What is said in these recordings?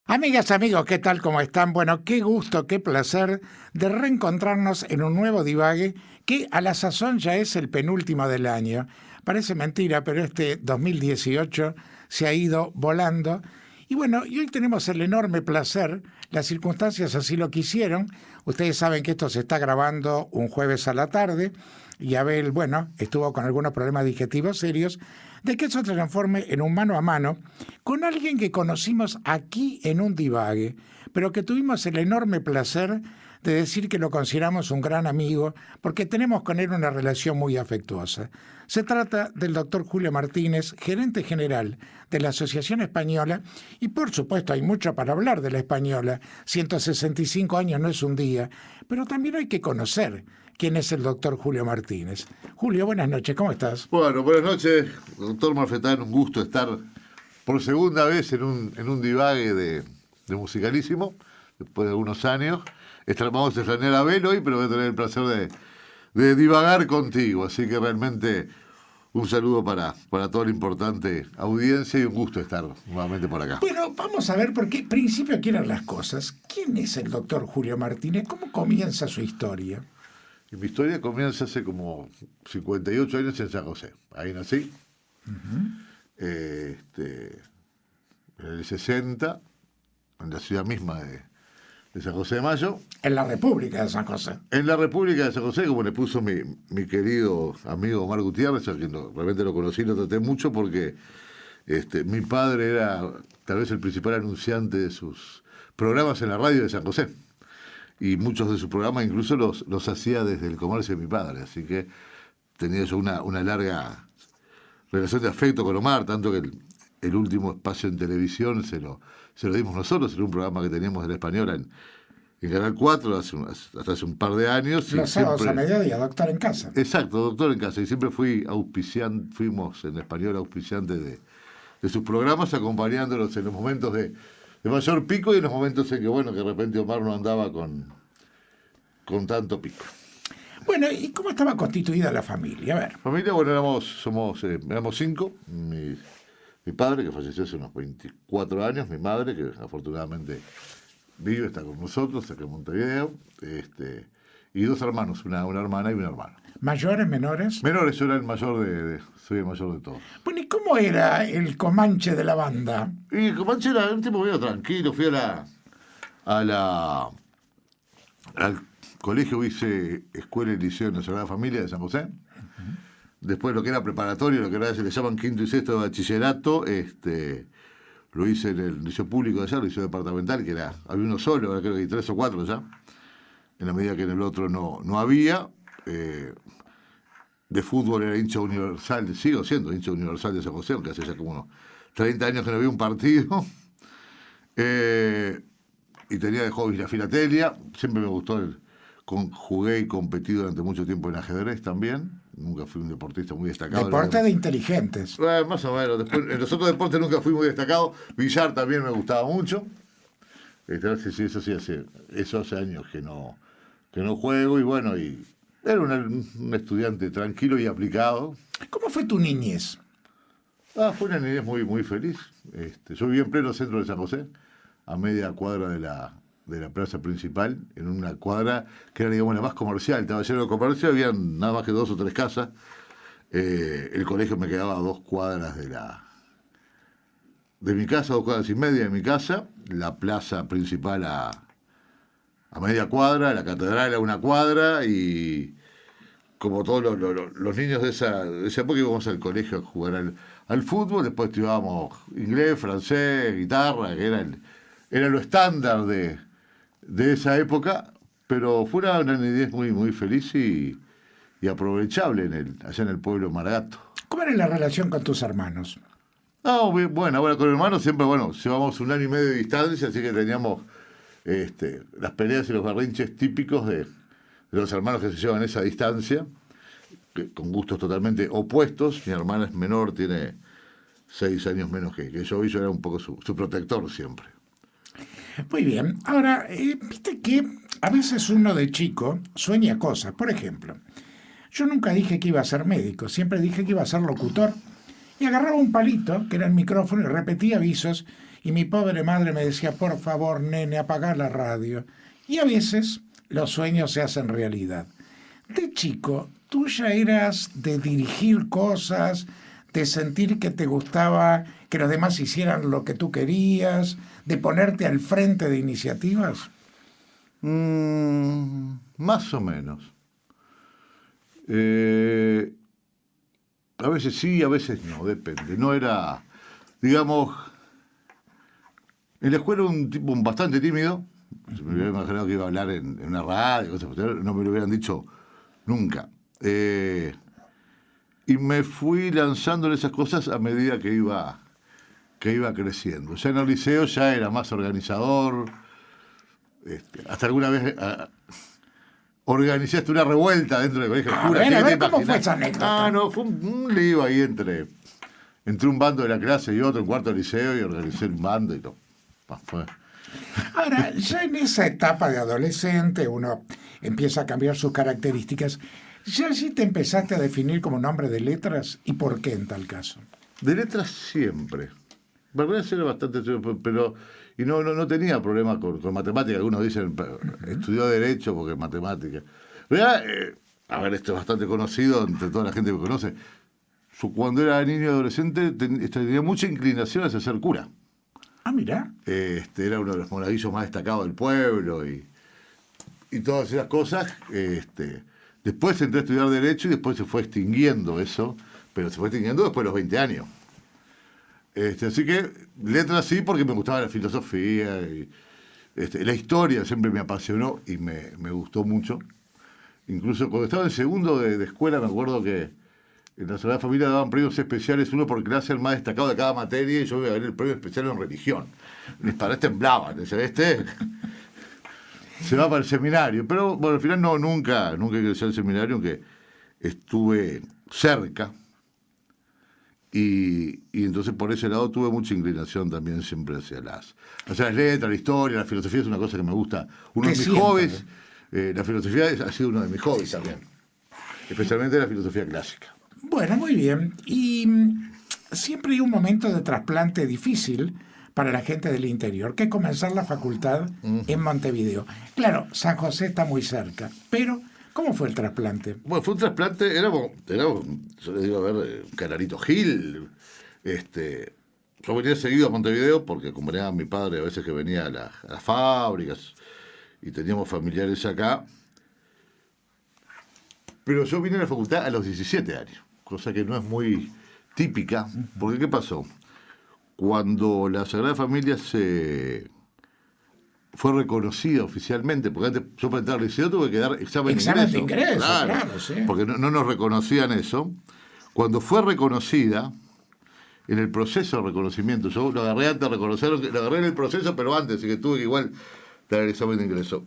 Amigas, amigos, ¿qué tal? ¿Cómo están? Bueno, qué gusto, qué placer de reencontrarnos en un nuevo divague que a la sazón ya es el penúltimo del año. Parece mentira, pero este 2018 se ha ido volando. Y bueno, y hoy tenemos el enorme placer, las circunstancias así lo quisieron. Ustedes saben que esto se está grabando un jueves a la tarde y Abel, bueno, estuvo con algunos problemas digestivos serios, de que eso se transforme en un mano a mano con alguien que conocimos aquí en un divague, pero que tuvimos el enorme placer de decir que lo consideramos un gran amigo porque tenemos con él una relación muy afectuosa. Se trata del doctor Julio Martínez, gerente general de la Asociación Española, y por supuesto hay mucho para hablar de la Española. 165 años no es un día, pero también hay que conocer quién es el doctor Julio Martínez. Julio, buenas noches, ¿cómo estás? Bueno, buenas noches, doctor Marfetán, un gusto estar por segunda vez en un divague de Musicalísimo, después de algunos años. Vamos a extrañar a Abel hoy, pero voy a tener el placer de divagar contigo, así que realmente un saludo para toda la importante audiencia y un gusto estar nuevamente por acá. Bueno, vamos a ver por qué principio quieren las cosas. ¿Quién es el doctor Julio Martínez? ¿Cómo comienza su historia? Y mi historia comienza hace como 58 años en San José. Ahí nací. En el 60, en la ciudad misma de San José de Mayo. En la República de San José. En la República de San José, como le puso mi querido amigo Omar Gutiérrez, a quien realmente lo conocí y lo traté mucho porque mi padre era tal vez el principal anunciante de sus programas en la radio de San José. Y muchos de sus programas incluso los hacía desde el comercio de mi padre, así que tenía yo una larga relación de afecto con Omar, tanto que el último espacio en televisión se lo dimos nosotros, en un programa que teníamos en Española en Canal 4 hasta hace un par de años. Los sábados a mediodía, Doctor en Casa. Exacto, Doctor en Casa, y siempre fuimos en Española auspiciantes de sus programas, acompañándolos en los momentos de mayor pico y en los momentos en que, bueno, que de repente Omar no andaba con tanto pico. Bueno, ¿y cómo estaba constituida la familia? A ver. Familia, bueno, éramos 5. Mi padre, que falleció hace unos 24 años, mi madre, que afortunadamente vive, está con nosotros, acá en Montevideo, y 2 hermanos, una hermana y un hermano. ¿Mayores, menores? Menores, yo era soy el mayor de todos. Bueno, ¿y cómo era el Comanche de la banda? Y Comanche era un tipo medio tranquilo, fui al colegio, hice escuela y liceo en la Sagrada Familia de San José. Después lo que era preparatorio, lo que ahora se le llaman quinto y sexto de bachillerato, lo hice en el liceo público de allá, el liceo departamental, que había uno solo, ahora creo que hay 3 o 4 ya, en la medida que en el otro no había. De fútbol era hincha universal, sigo siendo hincha universal de San José, aunque hace ya como unos 30 años que no había un partido. Y tenía de hobby la filatelia, siempre me gustó jugué y competí durante mucho tiempo en ajedrez también. Nunca fui un deportista muy destacado. Deporte de inteligentes. Más o menos. Después, en los otros deportes nunca fui muy destacado. Billar también me gustaba mucho. Eso hace años que no juego. Y bueno, era un estudiante tranquilo y aplicado. ¿Cómo fue tu niñez? Fue una niñez muy, muy feliz. Yo vivía en pleno centro de San José, a media cuadra de la plaza principal, en una cuadra que era, digamos, la más comercial. Estaba lleno de comercio, había nada más que 2 o 3 casas. El colegio me quedaba a 2 cuadras de mi casa, 2 cuadras y media de mi casa. La plaza principal a media cuadra, la catedral a 1 cuadra, y como todos los niños de esa época íbamos al colegio a jugar al fútbol. Después estudiábamos inglés, francés, guitarra, que era lo estándar de esa época, pero fue una niñez muy, muy feliz y aprovechable allá en el pueblo de Maragato. ¿Cómo era la relación con tus hermanos? Bueno, ahora con hermanos siempre, llevamos 1 año y medio de distancia, así que teníamos las peleas y los berrinches típicos de los hermanos que se llevan esa distancia, con gustos totalmente opuestos. Mi hermana es menor, tiene 6 años menos que yo, y yo era un poco su protector siempre. Muy bien. Ahora, viste que a veces uno de chico sueña cosas. Por ejemplo, yo nunca dije que iba a ser médico, siempre dije que iba a ser locutor. Y agarraba un palito, que era el micrófono, y repetía avisos, y mi pobre madre me decía, por favor, nene, apaga la radio. Y a veces los sueños se hacen realidad. De chico, tú ya eras de dirigir cosas, de sentir que te gustaba que los demás hicieran lo que tú querías, de ponerte al frente de iniciativas. Más o menos. A veces sí, a veces no, depende. No era, digamos, en la escuela un tipo bastante tímido. Se me hubiera imaginado que iba a hablar en una radio, cosas, no me lo hubieran dicho nunca. Y me fui lanzando en esas cosas a medida que iba creciendo. Ya en el liceo ya era más organizador. Hasta alguna vez organizaste una revuelta dentro del colegio. A ver, ¿cómo fue esa anécdota? No, fue un lío ahí entre un bando de la clase y otro, en cuarto de liceo, y organicé un bando y todo. Fue. Ahora, ya en esa etapa de adolescente uno empieza a cambiar sus características. ¿Ya allí te empezaste a definir como un hombre de letras? ¿Y por qué en tal caso? De letras siempre. Verdad era bastante, pero y no tenía problema con matemáticas. Algunos dicen, estudió Derecho porque es matemática. ¿Verdad? A ver, esto es bastante conocido entre toda la gente que me conoce. Yo, cuando era niño y adolescente tenía mucha inclinación hacia ser cura. Ah, mira. Era uno de los monaguillos más destacados del pueblo y todas esas cosas. Después entré a estudiar Derecho y después se fue extinguiendo eso, pero se fue extinguiendo después de los 20 años. Así que letras sí, porque me gustaba la filosofía y la historia siempre me apasionó y me gustó mucho. Incluso cuando estaba en segundo de escuela me acuerdo que en la Sagrada Familia daban premios especiales, uno por clase, el más destacado de cada materia, y yo me gané el premio especial en religión. Mis padres temblaban, decían, se va para el seminario. Pero bueno, al final nunca ingresé al seminario, aunque estuve cerca. Y entonces por ese lado tuve mucha inclinación también siempre hacia las letras, la historia, la filosofía es una cosa que me gusta. Uno de mis hobbies, la filosofía ha sido uno de mis hobbies también. Especialmente la filosofía clásica. Bueno, muy bien. Y siempre hay un momento de trasplante difícil para la gente del interior, que es comenzar la facultad en Montevideo. Claro, San José está muy cerca, pero ¿cómo fue el trasplante? Bueno, fue un trasplante, yo le digo, a ver, Canarito Gil. Yo venía seguido a Montevideo porque acompañaba a mi padre a veces que venía a las fábricas y teníamos familiares acá. Pero yo vine a la facultad a los 17 años, cosa que no es muy típica, porque ¿qué pasó? Cuando la Sagrada Familia fue reconocida oficialmente, porque antes yo para entrar al liceo tuve que dar examen de ingreso. Claro, sí. Porque no nos reconocían eso. Cuando fue reconocida, en el proceso de reconocimiento, yo lo agarré antes de reconocerlo, lo agarré en el proceso, pero antes, así que tuve que igual dar el examen de ingreso.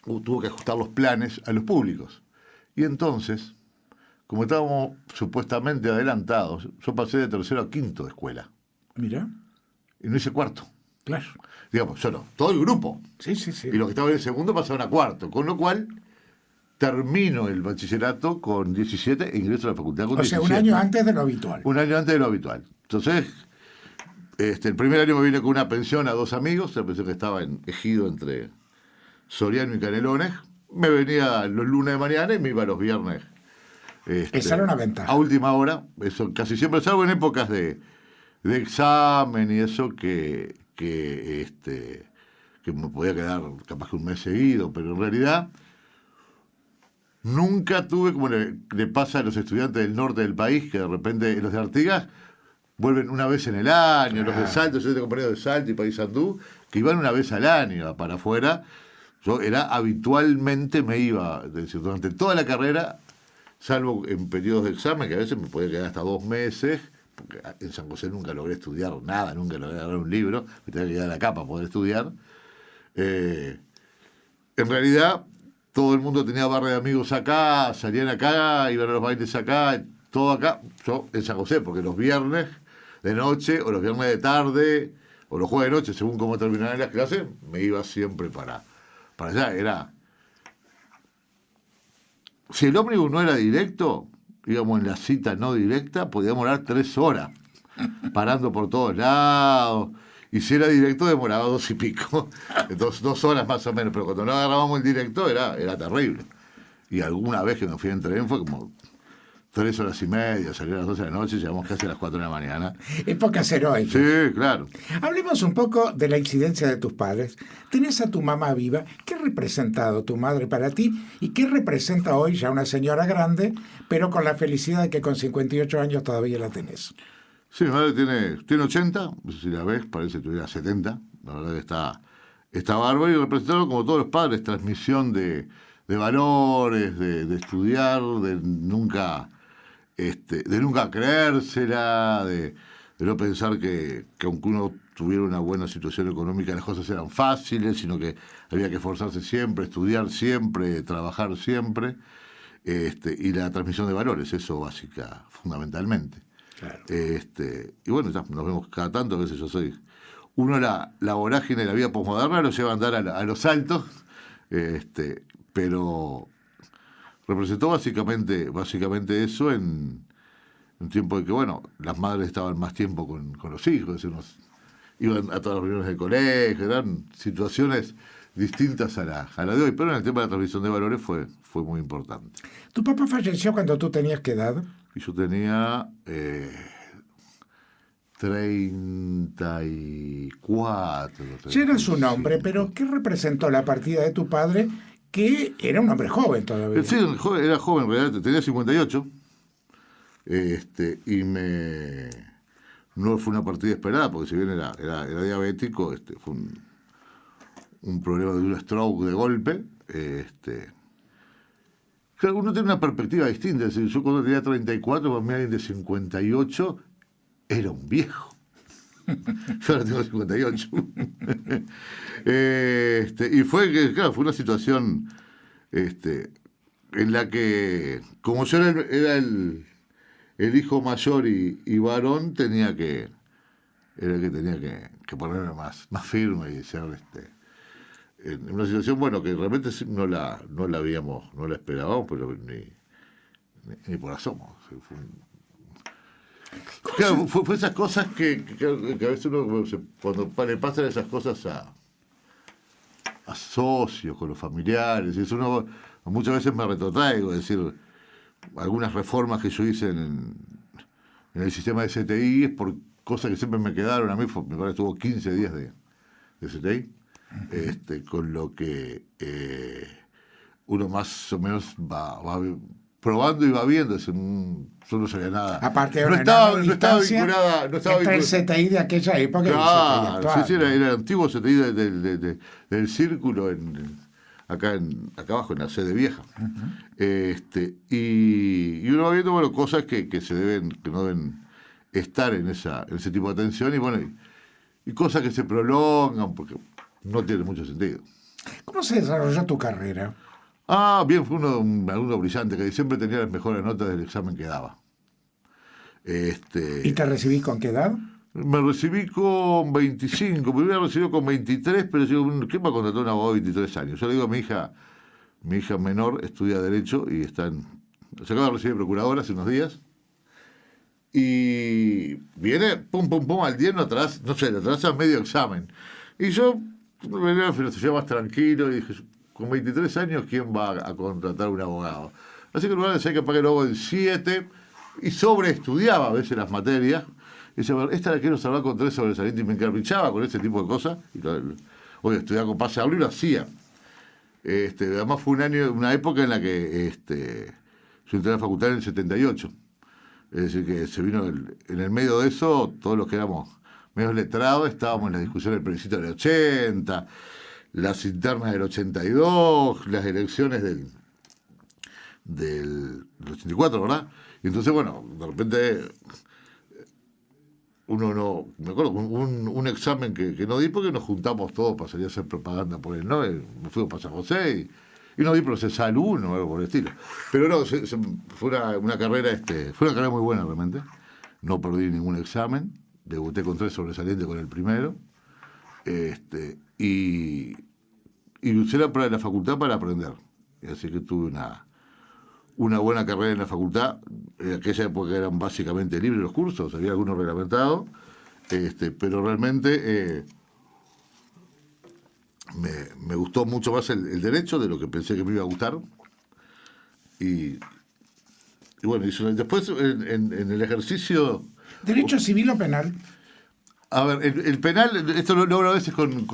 Tuve que ajustar los planes a los públicos. Y entonces, como estábamos supuestamente adelantados, yo pasé de tercero a quinto de escuela. Mira. Y no hice cuarto. Claro. Digamos, yo no, todo el grupo. Sí. Y los que estaban en el segundo pasaron a cuarto. Con lo cual, termino el bachillerato con 17 e ingreso a la facultad con 17. O sea, un año antes de lo habitual. Un año antes de lo habitual. Entonces, el primer año me vine con una pensión a 2 amigos. La pensión que estaba en Ejido entre Soriano y Canelones. Me venía los lunes de mañana y me iba los viernes. Esa era una ventaja. A última hora, eso casi siempre, salvo en épocas de examen y eso, que me podía quedar capaz que un mes seguido, pero en realidad nunca tuve, como le pasa a los estudiantes del norte del país, que de repente los de Artigas vuelven una vez en el año, los de Salto, yo tengo compañeros de Salto y Paysandú, que iban una vez al año para afuera. Yo habitualmente me iba, es decir, durante toda la carrera, salvo en periodos de examen, que a veces me podía quedar hasta 2 meses, porque en San José nunca logré estudiar nada, nunca logré agarrar un libro, me tenía que quedar acá para poder estudiar. En realidad, todo el mundo tenía barra de amigos acá, salían acá, iban a los bailes acá, todo acá. Yo en San José, porque los viernes de noche, o los viernes de tarde, o los jueves de noche, según cómo terminaban las clases, me iba siempre para allá. Si el ómnibus no era directo, íbamos en la cita no directa, podíamos orar 3 horas, parando por todos lados. Y si era directo demoraba 2 y pico, 2 horas más o menos, pero cuando no agarrábamos el directo era terrible. Y alguna vez que me fui en tren fue como 3 horas y media, salí a las 12 de la noche y llegamos casi a las 4 de la mañana. Épocas heroicas. Sí, claro. Hablemos un poco de la incidencia de tus padres. Tenés a tu mamá viva. ¿Qué ha representado tu madre para ti? ¿Y qué representa hoy ya una señora grande, pero con la felicidad de que con 58 años todavía la tenés? Sí, mi madre tiene 80, si la ves, parece que tuviera 70. La verdad que está bárbaro y representaron como todos los padres, transmisión de valores, de estudiar, de nunca creérsela, de no pensar que aunque uno tuviera una buena situación económica las cosas eran fáciles, sino que había que esforzarse siempre, estudiar siempre, trabajar siempre, y la transmisión de valores, eso básica, fundamentalmente. Claro. Y bueno, ya nos vemos cada tanto, a veces yo soy... Uno la vorágine de la vida posmoderna lo lleva a andar a los saltos, pero representó básicamente eso en un tiempo en que, bueno, las madres estaban más tiempo con los hijos, es decir, iban a todas las reuniones del colegio, eran situaciones distintas a la de hoy, pero en el tema de la transmisión de valores fue muy importante. ¿Tu papá falleció cuando tú tenías qué edad? Y yo tenía 34. Ya eras un hombre, pero ¿qué representó la partida de tu padre, que era un hombre joven todavía? Sí, era joven, en realidad, tenía 58. Y no fue una partida esperada, porque si bien era diabético, fue un problema de un stroke de golpe. Claro, uno tiene una perspectiva distinta. Es decir, yo cuando tenía 34, para mí alguien de 58 era un viejo. Yo ahora tengo 58. Y fue una situación en la que, como yo era el hijo mayor y varón, tenía que ponerme más firme y ser en una situación, bueno, que realmente no la esperábamos, pero ni por asomo. Fue esas cosas que a veces uno, cuando le pasan esas cosas a socios, con los familiares, y eso uno muchas veces me retrotraigo, es decir, algunas reformas que yo hice en el sistema de CTI es por cosas que siempre me quedaron. A mí mi padre estuvo 15 días de CTI. Con lo que uno más o menos va probando y va viendo. Yo no sabía nada. Aparte de no estaba vinculada. Entre el CTI de aquella época y el CTI actual. Sí, era el antiguo CTI del círculo acá abajo, en la sede vieja. Uh-huh. Y uno va viendo, bueno, cosas que no deben estar en ese tipo de atención, y bueno, y cosas que se prolongan, porque no tiene mucho sentido. ¿Cómo se desarrolló tu carrera? Bien, fue un alumno brillante que siempre tenía las mejores notas del examen que daba. ¿Y te recibís con qué edad? Me recibí con 25, me hubiera recibido con 23, pero yo, ¿quién va a contratar a un abogado de 23 años? Yo le digo a mi hija menor estudia Derecho y se acaba de recibir procuradora hace unos días. Y viene, pum, al día, le atrasa medio examen. Y yo venía a la filosofía más tranquilo y dije, con 23 años, ¿quién va a contratar a un abogado? Así que en lugar de decir que pague luego en 7, y sobreestudiaba a veces las materias, y decía, esta la quiero salvar con 3 sobresalientes, y me encaprichaba con ese tipo de cosas. Y oye, estudiaba con pase y lo hacía. Además fue una época en la que yo entré a la facultad en el 78. Es decir, que se vino en el medio de eso, todos los que éramos medios letrados, estábamos en la discusión del plebiscito del 80, las internas del 82, las elecciones del 84, ¿verdad? Y entonces, bueno, de repente uno no... Me acuerdo, un examen que no di porque nos juntamos todos para salir a hacer propaganda por él, ¿no? Nos fuimos para San José y no di procesal 1 o algo por el estilo. Pero no, fue una carrera muy buena realmente. No perdí ningún examen. Debuté con 3 sobresalientes con el primero. Y usé la facultad para aprender. Y así que tuve una buena carrera en la facultad. En aquella época eran básicamente libres los cursos, había algunos reglamentados, pero realmente me gustó mucho más el derecho de lo que pensé que me iba a gustar. Y bueno, después en el ejercicio... ¿Derecho civil o penal? A ver, el penal, esto lo hablo a veces con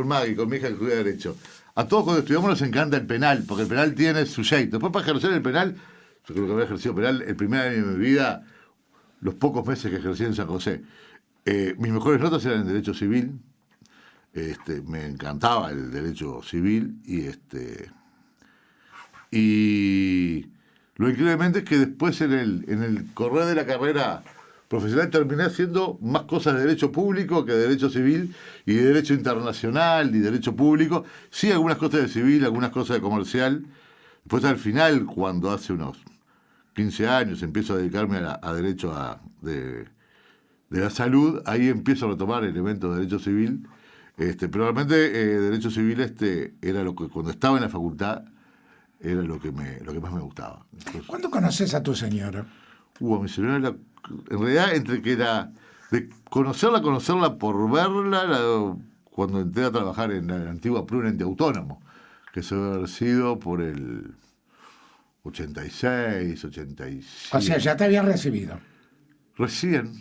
Maggie, con mi hija que estudia Derecho. A todos cuando estudiamos nos encanta el penal, porque el penal tiene su jeito. Después para ejercer el penal, yo creo que había ejercido penal el primer año de mi vida, los pocos meses que ejercí en San José. Mis mejores notas eran en Derecho Civil. Me encantaba el Derecho Civil y lo increíblemente es que después en el correr de la carrera profesional terminé haciendo más cosas de derecho público que de derecho civil y de derecho internacional y derecho público. Sí, algunas cosas de civil, algunas cosas de comercial. Después al final, cuando hace unos 15 años empiezo a dedicarme a derecho de la salud, ahí empiezo a retomar elementos de derecho civil. Pero realmente derecho civil era lo que cuando estaba en la facultad era lo que más me gustaba. Entonces, ¿Cuándo conoces a tu señora? a mi señora en realidad entre que era de conocerla por verla, cuando entré a trabajar en la antigua Pruna Ente Autónomo, que se debe haber sido por el 86, 87. O sea, ya te había recibido. Recién.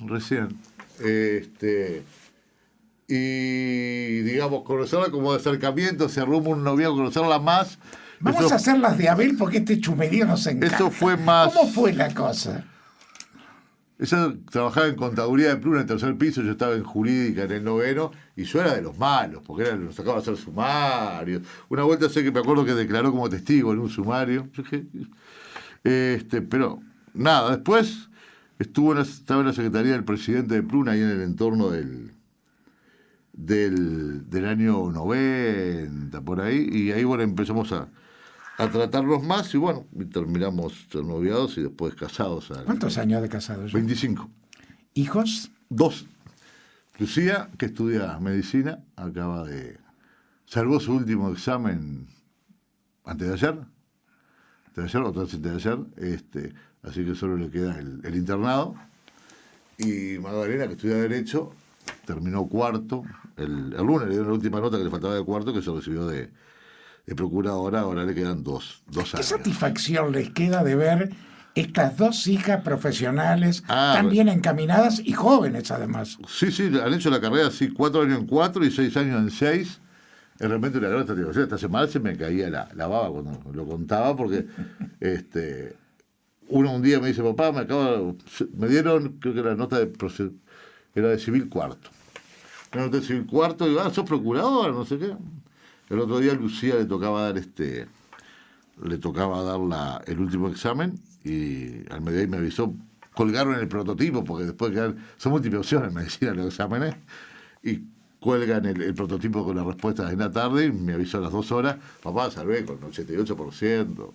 Y digamos, conocerla como de acercamiento, se arruma un noviazgo, conocerla más. Vamos a hacer las de Abel porque este chumerío nos encanta. Eso fue más... ¿Cómo fue la cosa? Ella trabajaba en contaduría de Pluna en el 3er piso, yo estaba en jurídica en el 9º, y yo era de los malos, porque nos sacaba a hacer sumarios. Una vuelta sé que me acuerdo que declaró como testigo en un sumario. Pero nada, después estaba en la secretaría del presidente de Pluna, ahí en el entorno del año 90, por ahí, y ahí bueno empezamos a tratarnos más y bueno, y terminamos noviados y después casados. ¿Cuántos años de casados? 25. ¿Hijos? 2. Lucía, que estudia medicina, salvó su último examen antes de ayer, así que solo le queda el internado. Y Magdalena, que estudia Derecho, terminó cuarto. El lunes le dio la última nota que le faltaba de cuarto, que se recibió de procuradora, ahora le quedan dos años. ¿Qué satisfacción les queda de ver estas dos hijas profesionales tan bien encaminadas y jóvenes además? Sí, han hecho la carrera así, 4 años en 4 y 6 años en 6. Es realmente una gran satisfacción. Esta semana se me caía la baba cuando lo contaba, porque uno un día me dice, papá, me dieron, creo que la nota era de civil cuarto. Una nota de civil cuarto, y digo, sos procuradora, no sé qué. El otro día a Lucía le tocaba dar el último examen y al mediodía me avisó, colgaron el prototipo, porque después son múltiples opciones en medicina los exámenes, y cuelgan el prototipo con las respuestas en la tarde y me avisó a las 2 horas, papá, salvé con 88%,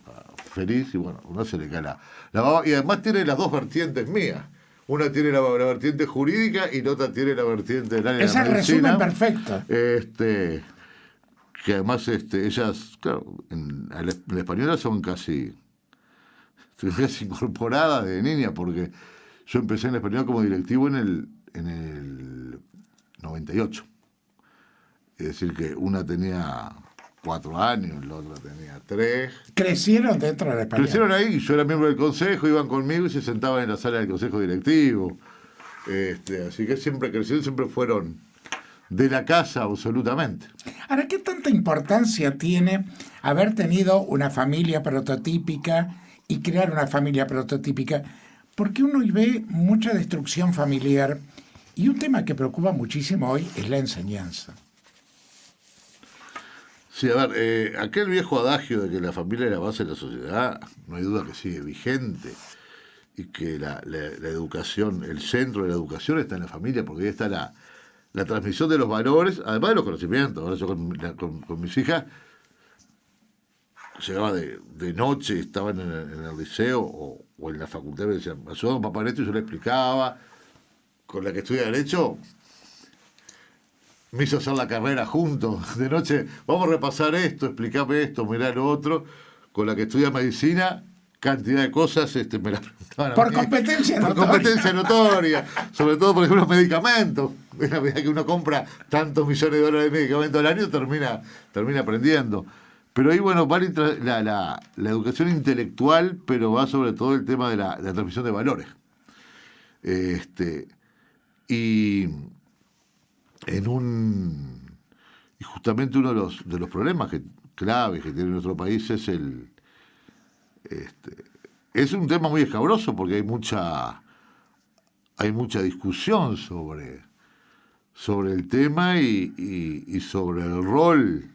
feliz, y bueno, uno se le cae la baba, y además tiene las dos vertientes mías. Una tiene la vertiente jurídica y la otra tiene la vertiente del área de la medicina. Es el resumen perfecto. Que además ellas, claro, en la española son casi incorporadas de niña, porque yo empecé en la española como directivo en el 98. Es decir, que una tenía 4 años, la otra tenía 3. Crecieron dentro de la española. Crecieron ahí, yo era miembro del consejo, iban conmigo y se sentaban en la sala del consejo directivo. Así que siempre crecieron, siempre fueron de la casa, absolutamente. Ahora, ¿qué tanta importancia tiene haber tenido una familia prototípica y crear una familia prototípica? Porque uno ve mucha destrucción familiar y un tema que preocupa muchísimo hoy es la enseñanza. Sí, a ver, aquel viejo adagio de que la familia es la base de la sociedad, no hay duda que sigue vigente, y que la educación, el centro de la educación está en la familia, porque ahí está la transmisión de los valores, además de los conocimientos. Ahora yo con mis hijas llegaba de noche, estaban en el liceo o en la facultad, me decían, ayúdame papá en esto, y yo le explicaba. Con la que estudia Derecho, me hizo hacer la carrera juntos. De noche, vamos a repasar esto, explícame esto, mirá lo otro. Con la que estudia Medicina, cantidad de cosas, me la preguntaban a Por mí. competencia Por notoria. competencia notoria. Sobre todo, por ejemplo, los medicamentos. En la medida que uno compra tantos millones de dólares de medicamentos al año, termina aprendiendo. Pero ahí, bueno, va la educación intelectual, pero va sobre todo el tema de la transmisión de valores. Y y justamente uno de los problemas claves que tiene nuestro país es es un tema muy escabroso porque hay mucha discusión sobre el tema y sobre el rol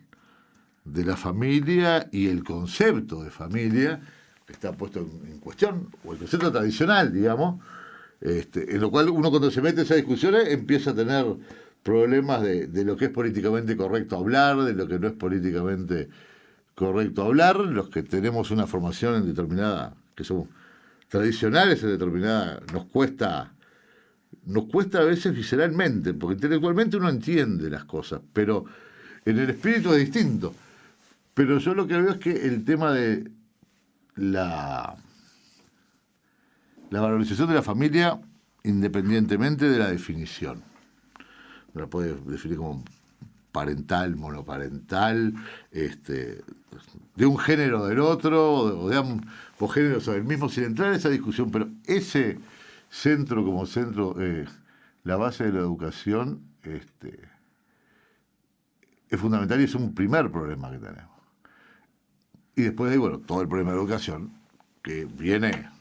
de la familia y el concepto de familia que está puesto en cuestión, o el concepto tradicional, digamos, en lo cual uno cuando se mete en esas discusiones empieza a tener problemas de lo que es políticamente correcto hablar, de lo que no es políticamente correcto hablar, los que tenemos una formación en determinada, que somos tradicionales en determinada, nos cuesta a veces visceralmente, porque intelectualmente uno entiende las cosas, pero en el espíritu es distinto. Pero yo lo que veo es que el tema de la valorización de la familia, independientemente de la definición, la puede definir como parental, monoparental, de un género o del otro, o de ambos géneros o del mismo, sin entrar en esa discusión, pero ese centro como centro, la base de la educación, es fundamental y es un primer problema que tenemos. Y después de ahí, bueno, todo el problema de educación, que viene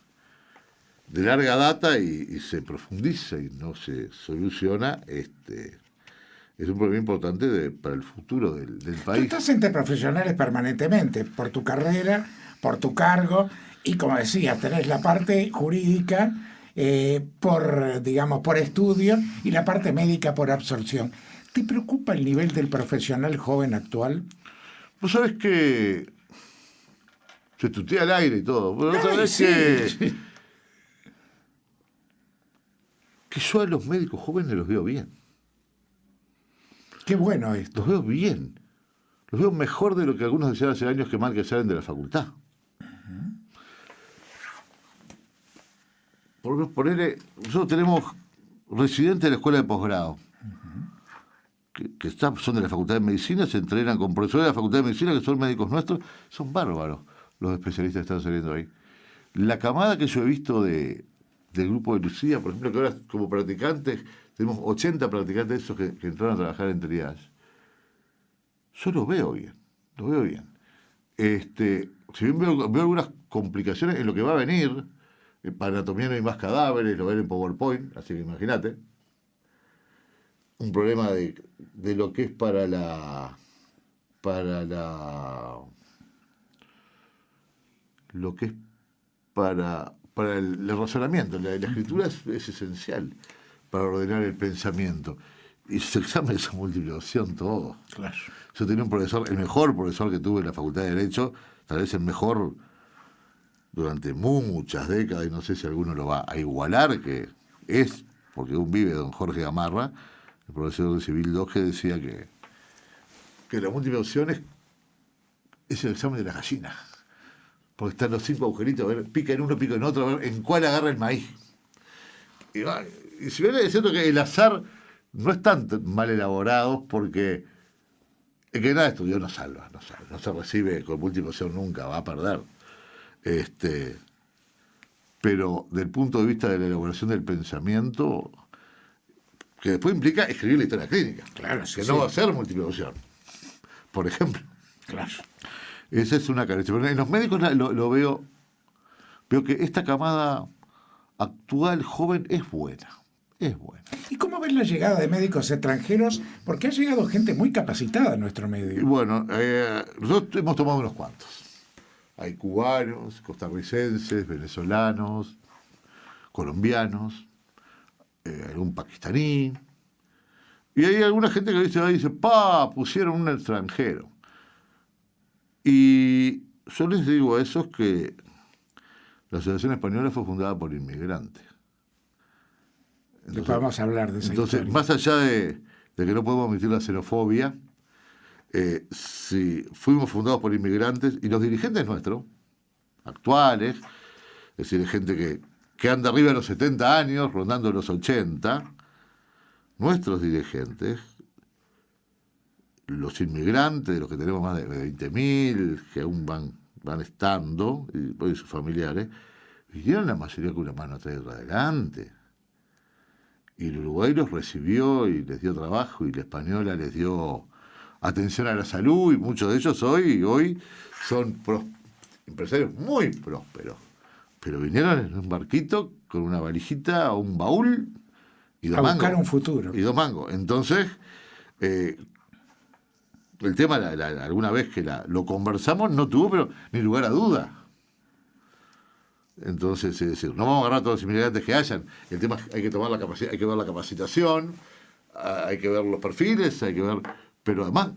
de larga data y se profundiza y no se soluciona, es un problema importante para el futuro del país. Tú estás entre profesionales permanentemente, por tu carrera, por tu cargo, y como decías, tenés la parte jurídica por estudio y la parte médica por absorción. ¿Te preocupa el nivel del profesional joven actual? Vos sabés que se tutea al aire y todo. Pero Ay, sabés sí. que yo a los médicos jóvenes los veo bien. Qué bueno esto. Los veo bien. Los veo mejor de lo que algunos decían hace años que mal que salen de la facultad. Nosotros tenemos residentes de la escuela de posgrado, que son de la Facultad de Medicina, se entrenan con profesores de la Facultad de Medicina, que son médicos nuestros, son bárbaros los especialistas que están saliendo ahí. La camada que yo he visto del grupo de Lucía, por ejemplo, que ahora como practicantes, tenemos 80 practicantes de esos que entraron a trabajar en triage. Yo los veo bien. Si bien veo algunas complicaciones en lo que va a venir, para anatomía no hay más cadáveres, lo ven en PowerPoint, así que imagínate. Un problema de lo que es para el razonamiento. La escritura es esencial para ordenar el pensamiento. Y sus exámenes son múltiple opción, todo. Claro. Yo tenía un profesor, el mejor profesor que tuve en la Facultad de Derecho, tal vez el mejor durante muchas décadas, y no sé si alguno lo va a igualar, que es, porque aún vive don Jorge Gamarra, el profesor de Civil 2, que decía que la múltiple opción es el examen de la gallina. Porque están los 5 agujeritos, a ver, pica en uno, pica en otro, a ver en cuál agarra el maíz. Y si viene diciendo que el azar no es tan mal elaborado, porque el que nada estudió no salva, no se recibe con múltiple opción nunca, va a perder. Pero del punto de vista de la elaboración del pensamiento, que después implica escribir la historia clínica, Claro, que no va a ser múltiple opción, por ejemplo. Claro. Esa es una carencia. Pero en los médicos lo veo que esta camada actual, joven, es buena. ¿Y cómo ves la llegada de médicos extranjeros? Porque ha llegado gente muy capacitada a nuestro Y medio. bueno, nosotros hemos tomado unos cuantos. Hay cubanos, costarricenses, venezolanos, colombianos, algún pakistaní. Y hay alguna gente que dice, pusieron un extranjero. Y yo les digo a esos que la Asociación Española fue fundada por inmigrantes. Entonces, vamos a hablar de esa historia. Más allá de que no podemos omitir la xenofobia, si fuimos fundados por inmigrantes y los dirigentes nuestros, actuales, es decir, hay gente que anda arriba de los 70 años, rondando los 80, nuestros dirigentes, los inmigrantes, los que tenemos más de 20.000, que aún van estando, y sus familiares, vinieron la mayoría con una mano atrás y otra adelante. Y el Uruguay los recibió y les dio trabajo, y la española les dio atención a la salud, y muchos de ellos hoy son empresarios muy prósperos. Pero vinieron en un barquito con una valijita o un baúl y dos mangos. A buscar un futuro. Y 2 mangos. Entonces, el tema, alguna vez que lo conversamos, no tuvo pero ni lugar a duda. Entonces, es decir, no vamos a agarrar todos los inmigrantes que hayan. El tema es que hay que tomar la capacidad, hay que ver la capacitación, hay que ver los perfiles, hay que ver. Pero además,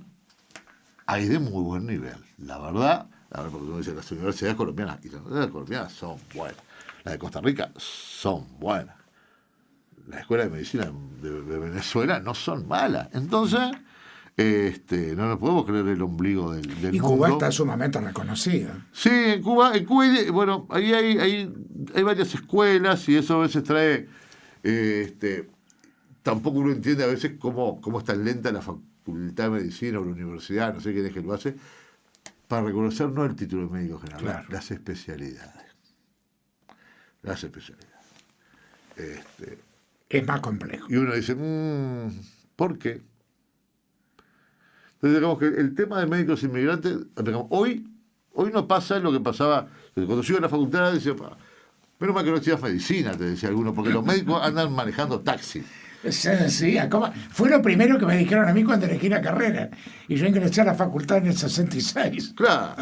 hay de muy buen nivel. La verdad, porque uno dice, las universidades colombianas, y las universidades colombianas son buenas. Las de Costa Rica son buenas. Las escuelas de medicina de Venezuela no son malas. Entonces, no nos podemos creer el ombligo del mundo. Y Cuba está sumamente reconocida. Sí, en Cuba bueno, ahí hay varias escuelas y eso a veces trae, tampoco uno entiende a veces cómo es tan lenta la facultad de medicina o la universidad, no sé quién es que lo hace, para reconocer no el título de médico general, claro, las especialidades. Las especialidades. Es más complejo. Y uno dice, ¿por qué? Entonces, digamos que el tema de médicos inmigrantes, digamos, hoy no pasa lo que pasaba. Cuando yo iba a la facultad, decía, menos mal que no estudias medicina, te decía alguno, porque los médicos andan manejando taxi. Sí, fue lo primero que me dijeron a mí cuando elegí la carrera. Y yo ingresé a la facultad en el 66. Claro.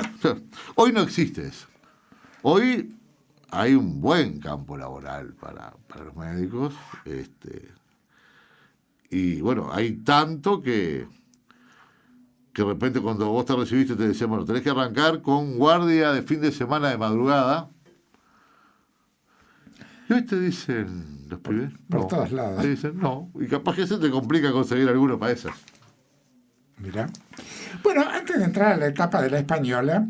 Hoy no existe eso. Hoy hay un buen campo laboral para los médicos. Y bueno, hay tanto que de repente cuando vos te recibiste te decían, bueno, tenés que arrancar con guardia de fin de semana de madrugada. Y hoy te dicen los pibes. Por todos lados. Te dicen no. Y capaz que se te complica conseguir alguno para esas. Mirá. Bueno, antes de entrar a la etapa de la española,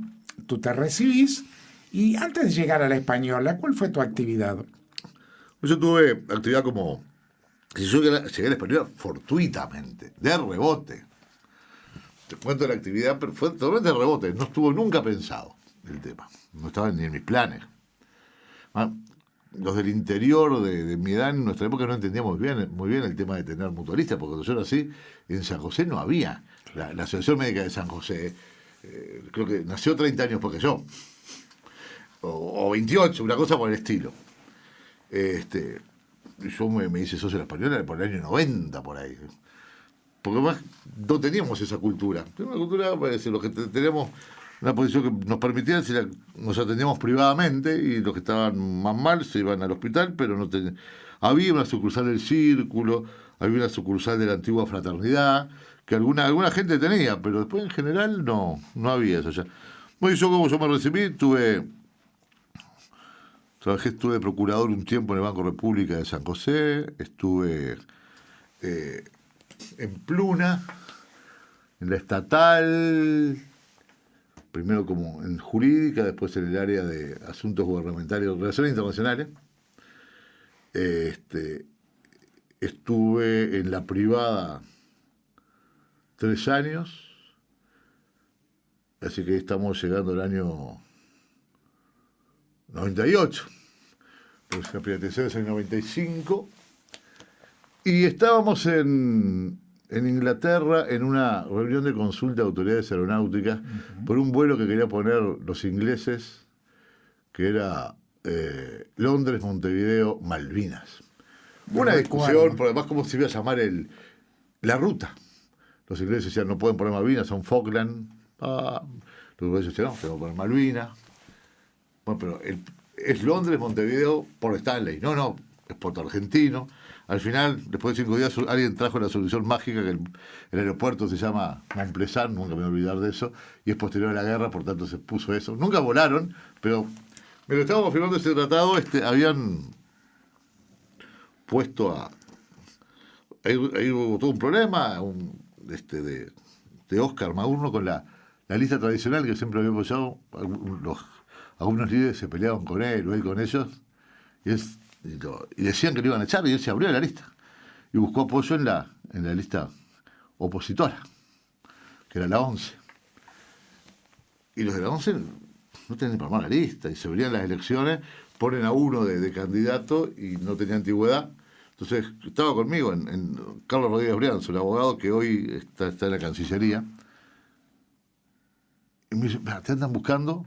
tú te recibís y antes de llegar a la española, ¿cuál fue tu actividad? Yo tuve actividad como... Yo llegué a la española fortuitamente, de rebote. Te cuento la actividad, pero fue totalmente de rebote. No estuvo nunca pensado el tema. No estaba ni en mis planes. Los del interior de mi edad, en nuestra época, no entendíamos muy bien el tema de tener mutualistas, porque cuando yo nací, en San José no había. La Asociación Médica de San José, creo que nació 30 años porque yo. O 28, una cosa por el estilo. Yo me hice socio de la española por el año 90, por ahí. Porque más no teníamos esa cultura. Una cultura, pues, los que teníamos una posición que nos permitía, nos atendíamos privadamente y los que estaban más mal se iban al hospital, pero no tenían. Había una sucursal del Círculo, había una sucursal de la antigua Fraternidad, que alguna gente tenía, pero después en general no había eso ya. Bueno, como yo me recibí, estuve de procurador un tiempo en el Banco República de San José, estuve en Pluna, en la estatal, primero como en jurídica, después en el área de asuntos gubernamentales, relaciones internacionales. Estuve en la privada 3 años, así que estamos llegando al año 98. Pues la privatización es en el 95. Y estábamos en Inglaterra en una reunión de consulta de autoridades aeronáuticas por un vuelo que querían poner los ingleses, que era Londres, Montevideo, Malvinas. Una discusión, por además, cómo se iba a llamar la ruta. Los ingleses decían, no pueden poner Malvinas, son Falkland. Los ingleses decían, no, tenemos que poner Malvinas. Bueno, pero es Londres, Montevideo, por Stanley. No, es Puerto Argentino. Al final, después de 5 días, alguien trajo la solución mágica, que el aeropuerto se llama Montplezán, nunca me voy a olvidar de eso, y es posterior a la guerra, por tanto se puso eso. Nunca volaron, pero me lo estábamos firmando ese tratado, habían puesto a... Ahí hubo todo un problema de Oscar Maurno con la lista tradicional que siempre había apoyado algunos líderes se peleaban con él o él con ellos, y decían que lo iban a echar, y él se abrió de la lista. Y buscó apoyo en la lista opositora, que era la 11. Y los de la 11 no tenían para armar la lista, y se venían las elecciones, ponen a uno de candidato y no tenía antigüedad. Entonces, estaba conmigo en Carlos Rodríguez Brianzo, el abogado que hoy está en la Cancillería. Y me dice, te andan buscando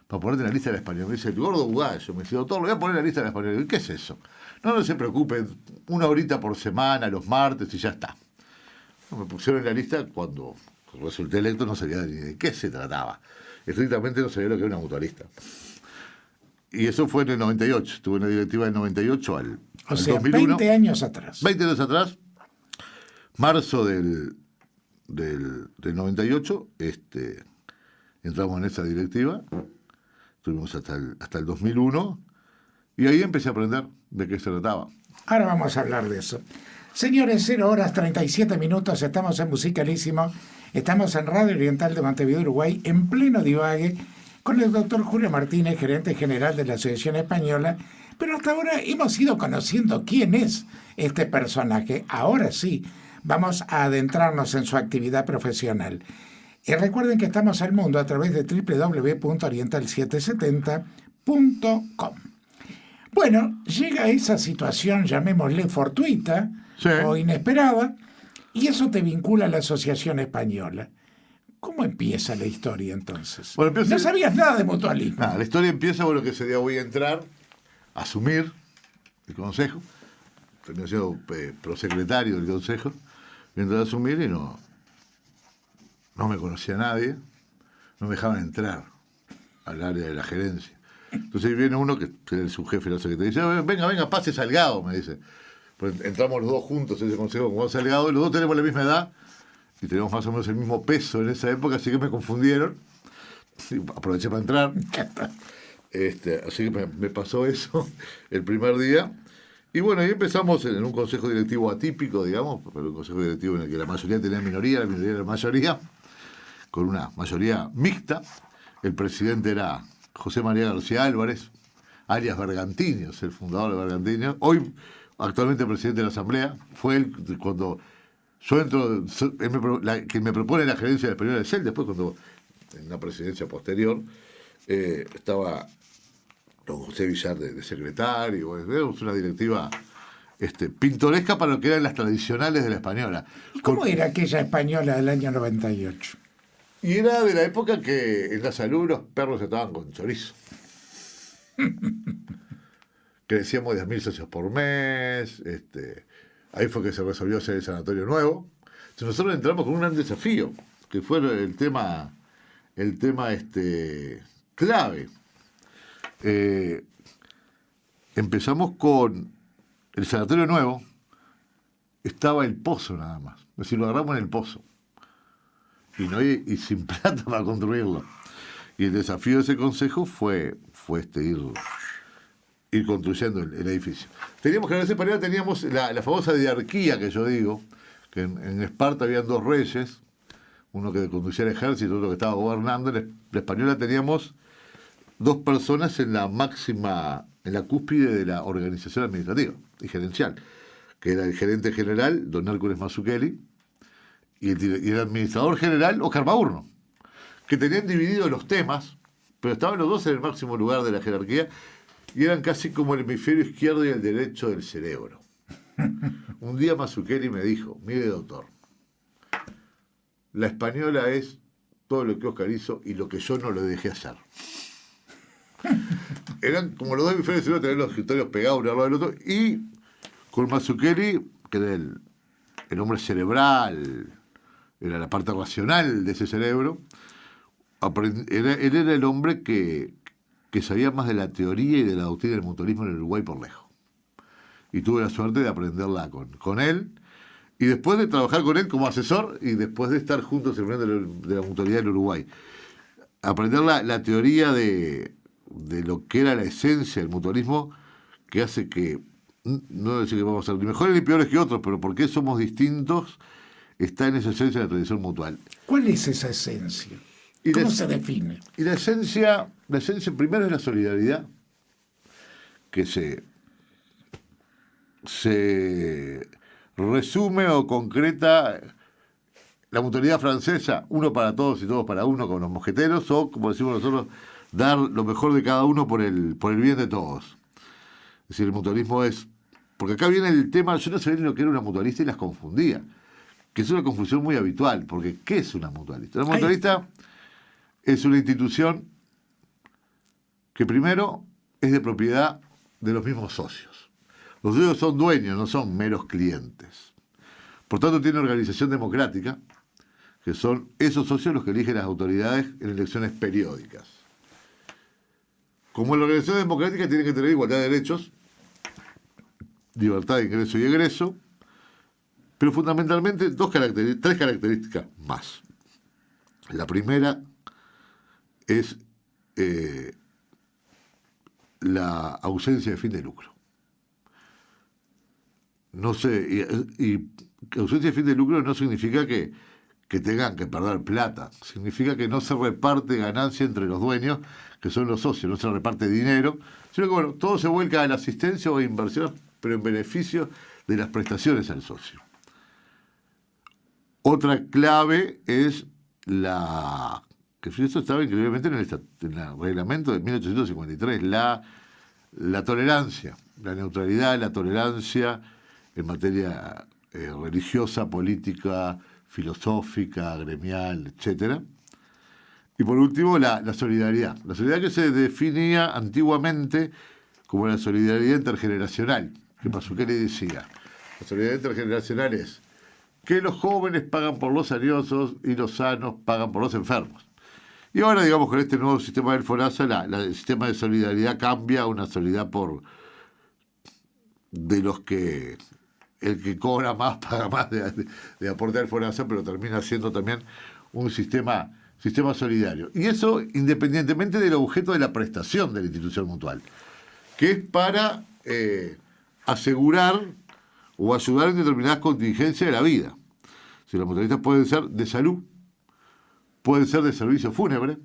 para ponerte en la lista de la española. Me dice, el gordo Bugallo. Me dice, doctor, lo voy a poner en la lista de la española. ¿Y qué es eso? No se preocupen, 1 horita por semana, los martes, y ya está. Me pusieron en la lista cuando resulté electo, no sabía ni de qué se trataba. Estrictamente no sabía lo que era una mutualista. Y eso fue en el 98. Tuve una directiva del 98 al 2001. 20 años atrás. 20 años atrás, marzo del 98, entramos en esa directiva, estuvimos hasta el 2001, y ahí empecé a aprender de qué se trataba. Ahora vamos a hablar de eso. Señores, 0 horas 37 minutos, estamos en Musicalísimo, estamos en Radio Oriental de Montevideo, Uruguay, en pleno divague, con el doctor Julio Martínez, gerente general de la Asociación Española, pero hasta ahora hemos ido conociendo quién es este personaje. Ahora sí, vamos a adentrarnos en su actividad profesional. Y recuerden que estamos al mundo a través de www.oriental770.com. Bueno, llega esa situación, llamémosle fortuita, sí, o inesperada, y eso te vincula a la Asociación Española. ¿Cómo empieza la historia entonces? Bueno, no sabías nada de mutualismo. Nada, la historia empieza, bueno, que ese día voy a entrar, a asumir el consejo, terminé siendo prosecretario del consejo, voy a entrar a asumir y no me conocía nadie, no me dejaban entrar al área de la gerencia. Entonces viene uno que es su jefe, la secretaria, y dice, venga, pase Salgado, me dice. Pues entramos los dos juntos en ese consejo con Juan Salgado, y los dos tenemos la misma edad, y tenemos más o menos el mismo peso en esa época, así que me confundieron. Y aproveché para entrar. Así que me pasó eso el primer día. Y bueno, ahí empezamos en un consejo directivo atípico, digamos, pero un consejo directivo en el que la mayoría tenía minoría, la minoría era mayoría, con una mayoría mixta. El presidente era José María García Álvarez, alias Bergantiños, el fundador de Bergantiños. Hoy, actualmente presidente de la Asamblea. Fue él cuando yo entro, quien me propone la gerencia de la Española es él. Después, cuando en una presidencia posterior, estaba don José Villar de secretario. Es una directiva pintoresca para lo que eran las tradicionales de la Española. ¿Y cómo era aquella Española del año 98? Y era de la época que en la salud los perros estaban con chorizo. Crecíamos 10.000 socios por mes. Ahí fue que se resolvió hacer el sanatorio nuevo. Entonces nosotros entramos con un gran desafío, que fue el tema clave. Empezamos con el sanatorio nuevo. Estaba el pozo nada más. Es decir, lo agarramos en el pozo. Y sin plata para construirlo. Y el desafío de ese consejo fue ir construyendo el edificio. Teníamos que en esa Española teníamos la famosa diarquía que yo digo, que en Esparta habían 2 reyes, uno que conducía el ejército, otro que estaba gobernando. En la Española teníamos 2 personas en la cúspide de la organización administrativa y gerencial, que era el gerente general, don Hércules Mazzucchelli, y el administrador general, Oscar Maurno, que tenían divididos los temas, pero estaban los dos en el máximo lugar de la jerarquía, y eran casi como el hemisferio izquierdo y el derecho del cerebro. Un día Mazzucchelli me dijo, mire doctor, la Española es todo lo que Oscar hizo y lo que yo no le dejé hacer. Eran como los dos hemisferios, tener los escritorios pegados uno al lado del otro, y con Mazzucchelli, que era el hombre cerebral, era la parte racional de ese cerebro, él era el hombre que sabía más de la teoría y de la doctrina del mutualismo en el Uruguay por lejos. Y tuve la suerte de aprenderla con él, y después de trabajar con él como asesor, y después de estar juntos en el de la mutualidad del Uruguay. Aprender la teoría de lo que era la esencia del mutualismo, que hace que, no decir que vamos a ser ni mejores ni peores que otros, pero por qué somos distintos, está en esa esencia de la tradición mutual. ¿Cuál es esa esencia? ¿Cómo se define? Y la esencia primero es la solidaridad, que se resume o concreta la mutualidad francesa, uno para todos y todos para uno, con los mosqueteros, o, como decimos nosotros, dar lo mejor de cada uno por el bien de todos. Es decir, el mutualismo es... Porque acá viene el tema, yo no sabía ni lo que era una mutualista y las confundía, que es una confusión muy habitual, porque ¿qué es una mutualista? Una mutualista es una institución que primero es de propiedad de los mismos socios. Los socios son dueños, no son meros clientes. Por tanto, tiene organización democrática, que son esos socios los que eligen las autoridades en elecciones periódicas. Como la organización democrática tiene que tener igualdad de derechos, libertad de ingreso y egreso, pero fundamentalmente tres características más. La primera es la ausencia de fin de lucro. No sé, y ausencia de fin de lucro no significa que tengan que perder plata, significa que no se reparte ganancia entre los dueños, que son los socios, no se reparte dinero, sino que bueno, todo se vuelca a la asistencia o a inversión, pero en beneficio de las prestaciones al socio. Otra clave es que eso estaba increíblemente en el reglamento de 1853, la tolerancia, la neutralidad, la tolerancia en materia religiosa, política, filosófica, gremial, etcétera. Y por último, la solidaridad. La solidaridad que se definía antiguamente como la solidaridad intergeneracional. ¿Qué pasó? ¿Qué le decía? La solidaridad intergeneracional es que los jóvenes pagan por los añosos y los sanos pagan por los enfermos. Y ahora, digamos, con este nuevo sistema del FONASA, el sistema de solidaridad cambia a una solidaridad de los que el que cobra más paga más de aporte al FONASA, pero termina siendo también un sistema solidario. Y eso independientemente del objeto de la prestación de la institución mutual, que es para asegurar o ayudar en determinadas contingencias de la vida. Si las mutualistas pueden ser de salud, pueden ser de servicio fúnebre,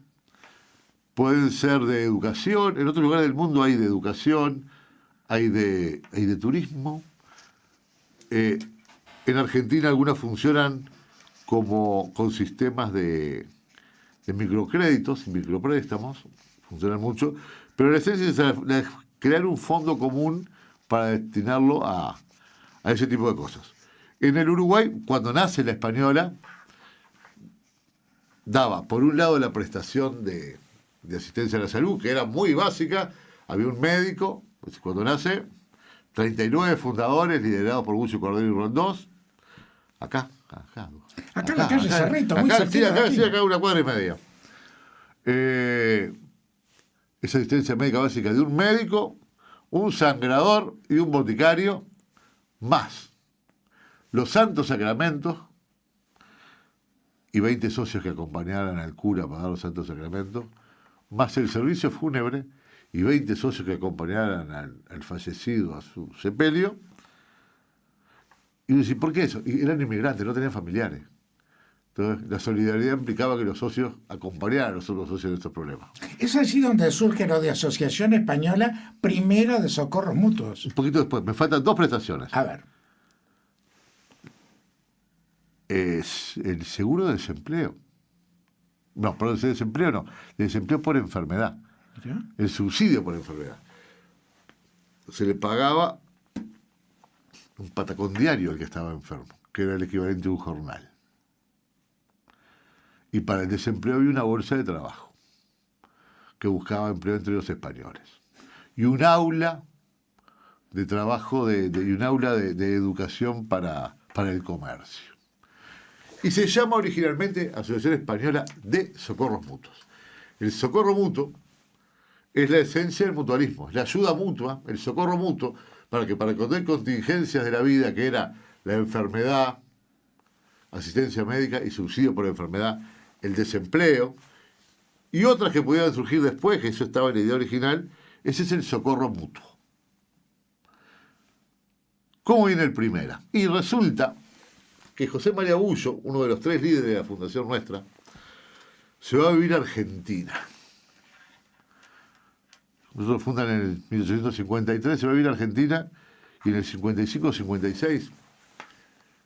pueden ser de educación. En otros lugares del mundo hay de educación, hay de turismo. En Argentina algunas funcionan con sistemas de microcréditos y micropréstamos, funcionan mucho, pero la esencia es crear un fondo común para destinarlo a ese tipo de cosas. En el Uruguay, cuando nace la española, daba, por un lado, la prestación de asistencia a la salud, que era muy básica, había un médico, cuando nace, 39 fundadores liderados por Bucio Cordero y Rondós, acá en la calle Cerrito, muy acá una cuadra y media. Esa asistencia médica básica de un médico, un sangrador y un boticario, más los santos sacramentos y 20 socios que acompañaran al cura para dar los santos sacramentos, más el servicio fúnebre y 20 socios que acompañaran al fallecido a su sepelio. Y decir, ¿por qué eso? Y eran inmigrantes, no tenían familiares. Entonces, la solidaridad implicaba que los socios acompañaran a los otros socios en estos problemas. Es allí donde surge lo de Asociación Española Primera de Socorros Mutuos. Un poquito después, me faltan dos prestaciones. A ver. Es el seguro de desempleo. No, perdón, de desempleo no. De desempleo por enfermedad. ¿Ya? El subsidio por enfermedad. Se le pagaba un patacón diario al que estaba enfermo, que era el equivalente a un jornal. Y para el desempleo había una bolsa de trabajo que buscaba empleo entre los españoles. Y un aula de trabajo y un aula de educación para el comercio. Y se llama originalmente Asociación Española de Socorros Mutuos. El socorro mutuo es la esencia del mutualismo, es la ayuda mutua, el socorro mutuo, para contener contingencias de la vida, que era la enfermedad, asistencia médica y subsidio por enfermedad, el desempleo, y otras que pudieran surgir después, que eso estaba en la idea original. Ese es el socorro mutuo. ¿Cómo viene el primera? Y resulta que José María Bullo, uno de los tres líderes de la fundación nuestra, se va a vivir a Argentina. Nosotros fundan en el 1853, se va a vivir a Argentina, y en el 55-56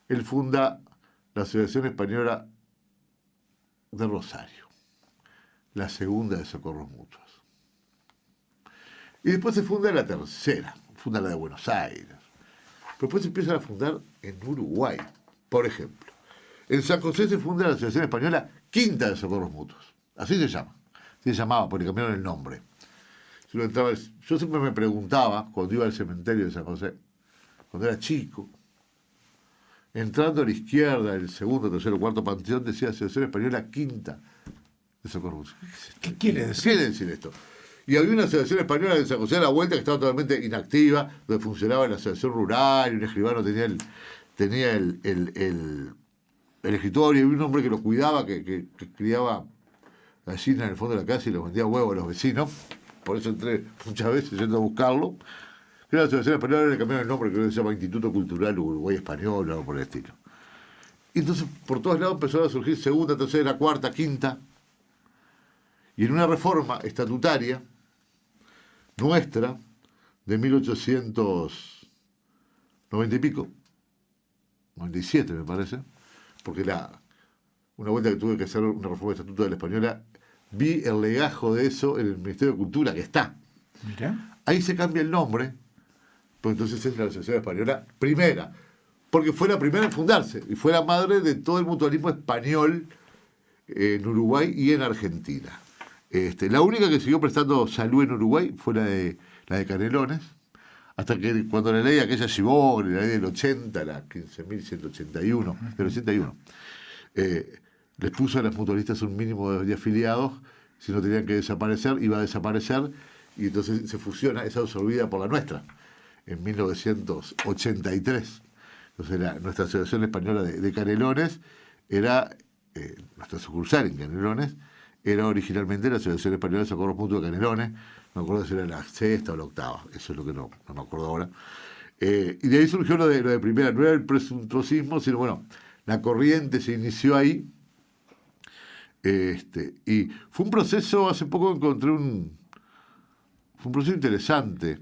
él funda la Asociación Española de Rosario, la segunda de Socorros Mutuos. Y después se funda la tercera, funda la de Buenos Aires. Pero después se empiezan a fundar en Uruguay, por ejemplo. En San José se funda la Asociación Española Quinta de Socorros Mutuos. Así se llama. Así se llamaba, porque cambiaron el nombre. Yo siempre me preguntaba, cuando iba al cementerio de San José, cuando era chico, entrando a la izquierda, el segundo, tercero, cuarto panteón, decía Asociación Española Quinta de Socorros Mutuos. ¿Qué quiere decir? ¿Qué quiere decir esto? Y había una asociación española de San José a la vuelta que estaba totalmente inactiva, donde funcionaba la asociación rural, y un escribano tenía el escritorio, y había un hombre que lo cuidaba, que criaba gallinas en el fondo de la casa y los vendía huevos a los vecinos. Por eso entré muchas veces yendo a buscarlo. Era la asociación española, le cambiaron el nombre, creo que se llama Instituto Cultural Uruguay Español o algo por el estilo. Y entonces por todos lados empezaron a surgir segunda, tercera, cuarta, quinta. Y en una reforma estatutaria nuestra, de 1890 y pico, 97 me parece, porque una vuelta que tuve que hacer una reforma de estatuto de la española, vi el legajo de eso en el Ministerio de Cultura, que está. Mirá. Ahí se cambia el nombre, pues entonces es la Asociación Española Primera, porque fue la primera en fundarse, y fue la madre de todo el mutualismo español en Uruguay y en Argentina. La única que siguió prestando salud en Uruguay fue la de Canelones, hasta que cuando la ley aquella llevó, la ley del 80, la 15.181, del 81, les puso a las mutualistas un mínimo de afiliados, si no tenían que desaparecer, iba a desaparecer, y entonces se fusiona, es absorbida por la nuestra, en 1983. Entonces nuestra Asociación Española de Canelones era, nuestra sucursal en Canelones, era originalmente la Asociación Española de Socorros Mutuos de Canelones. No me acuerdo si era la sexta o la octava, eso es lo que no me acuerdo ahora. Y de ahí surgió lo de primera, no era el presuntuosismo, sino bueno, la corriente se inició ahí. Y fue un proceso, hace poco encontré fue un proceso interesante,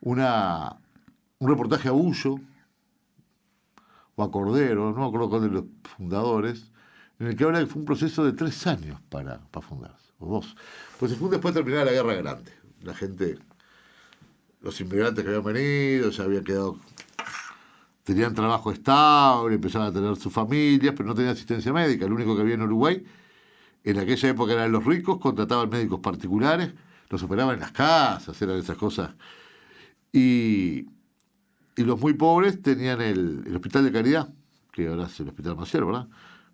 un reportaje a Ullo, o a Cordero, no me acuerdo cuál de los fundadores, en el que habla que fue un proceso de 3 años para fundarse, o 2. Pues se fue después de terminar la Guerra Grande. La gente, los inmigrantes que habían venido, ya habían quedado, tenían trabajo estable, empezaban a tener sus familias, pero no tenían asistencia médica. Lo único que había en Uruguay, en aquella época eran los ricos, contrataban médicos particulares, los operaban en las casas, eran esas cosas. Y los muy pobres tenían el Hospital de Caridad, que ahora es el Hospital Maciel, ¿verdad?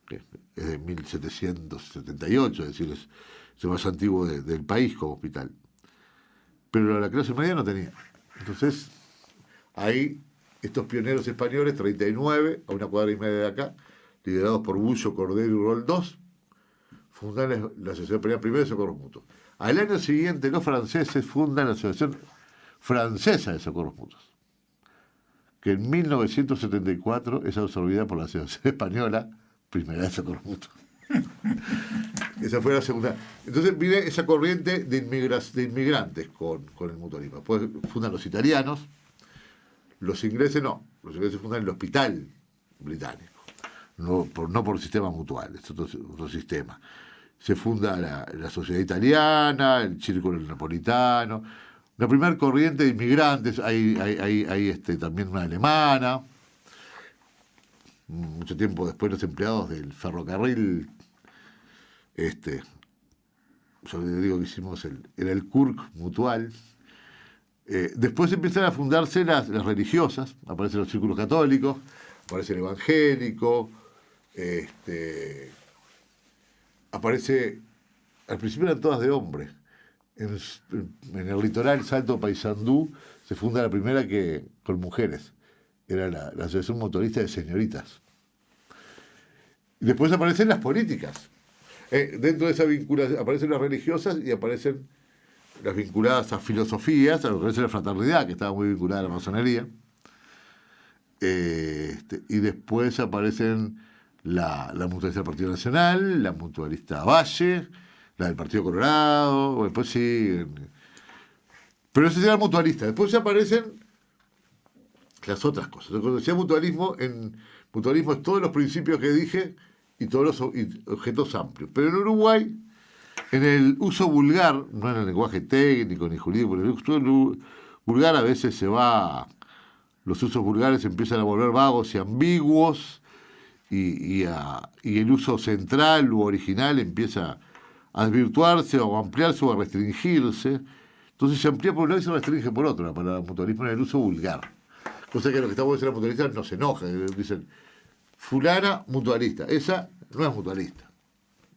Que es de 1778, es decir, es el más antiguo del país como hospital. Pero la clase media no tenía. Entonces, ahí estos pioneros españoles, 39, a una cuadra y media de acá, liderados por Bullo, Cordero y Roldós, fundan la Asociación Primera de Socorros Mutuos. Al año siguiente, los franceses fundan la Asociación Francesa de Socorros Mutuos, que en 1974 es absorbida por la Asociación Española Primera de Socorros Mutuos. Esa fue la segunda. Entonces viene esa corriente de inmigrantes con el mutualismo. Después fundan los italianos, los ingleses no. Los ingleses fundan el Hospital Británico, no por sistema mutual, es otro sistema. Se funda la Sociedad Italiana, el Círculo Napolitano. La primera corriente de inmigrantes, hay también una alemana. Mucho tiempo después los empleados del ferrocarril, yo digo que hicimos era el Kurk mutual. Después empiezan a fundarse las religiosas, aparecen los círculos católicos, aparece el evangélico, aparece, al principio eran todas de hombres. En el litoral Salto Paysandú se funda la primera con mujeres. Era la Asociación Motorista de Señoritas. Y después aparecen las políticas. Dentro de esa vinculación aparecen las religiosas y aparecen las vinculadas a filosofías, a lo que es la fraternidad, que estaba muy vinculada a la masonería. Y después aparecen la mutualista del Partido Nacional, la mutualista Valle, la del Partido Colorado, después siguen. Pero ese era mutualista. Después ya aparecen las otras cosas. Cuando decía mutualismo, en mutualismo es todos los principios que dije y todos los objetos amplios. Pero en Uruguay, en el uso vulgar, no en el lenguaje técnico ni jurídico, pero en el uso vulgar a veces los usos vulgares empiezan a volver vagos y ambiguos, y el uso central u original empieza a desvirtuarse o a ampliarse o a restringirse. Entonces se amplía por un lado y se restringe por otro, la palabra mutualismo en el uso vulgar. Cosa que lo que estamos diciendo la mutualista no se enoja, dicen, fulana mutualista, esa no es mutualista,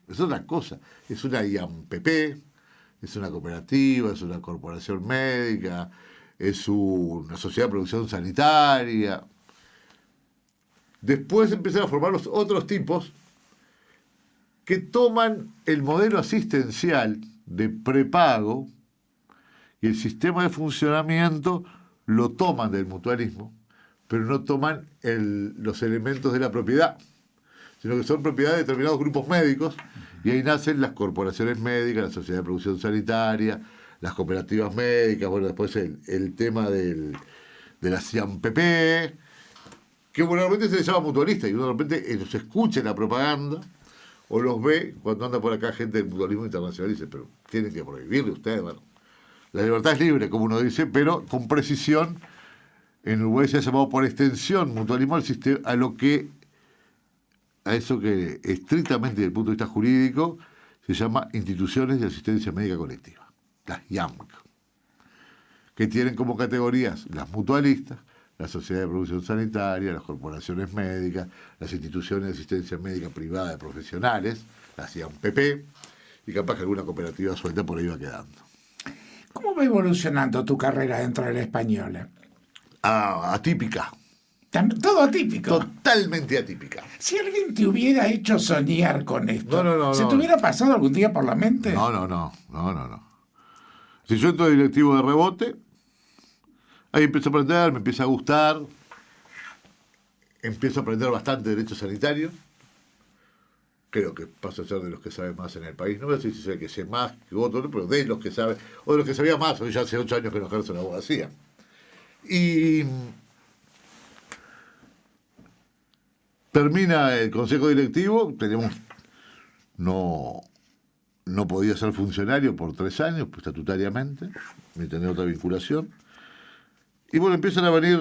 es otra cosa, es una IAMPP, es una cooperativa, es una corporación médica, es una sociedad de producción sanitaria. Después empiezan a formar los otros tipos que toman el modelo asistencial de prepago y el sistema de funcionamiento lo toman del mutualismo, pero no toman los elementos de la propiedad, sino que son propiedad de determinados grupos médicos, y ahí nacen las corporaciones médicas, la sociedad de producción sanitaria, las cooperativas médicas, bueno, después el tema de la CIAMPP, que normalmente se les llama mutualista, y uno de repente los escucha en la propaganda, o los ve cuando anda por acá gente del mutualismo internacional y dice, pero tienen que prohibirle ustedes, bueno. La libertad es libre, como uno dice, pero con precisión, en Uruguay se ha llamado por extensión mutualismo al sistema, a eso que estrictamente desde el punto de vista jurídico se llama instituciones de asistencia médica colectiva, las IAMC, que tienen como categorías las mutualistas, la sociedad de producción sanitaria, las corporaciones médicas, las instituciones de asistencia médica privada de profesionales, las IAMPP, y capaz que alguna cooperativa suelta por ahí va quedando. ¿Cómo va evolucionando tu carrera dentro de la española? Atípica. Todo atípico. Totalmente atípica. Si alguien te hubiera hecho soñar con esto, No, ¿se te hubiera pasado algún día por la mente? No. Si yo entro de directivo de rebote, ahí empiezo a aprender, me empieza a gustar, empiezo a aprender bastante derecho sanitario. Creo que paso a ser de los que saben más en el país. No voy a decir si soy que sé más que otro, pero de los que saben, o de los que sabía más, hoy ya hace 8 años que no ejerzo la abogacía. Y termina el consejo directivo, no podía ser funcionario por 3 años, pues, estatutariamente, ni tener otra vinculación. Y bueno, empiezan a venir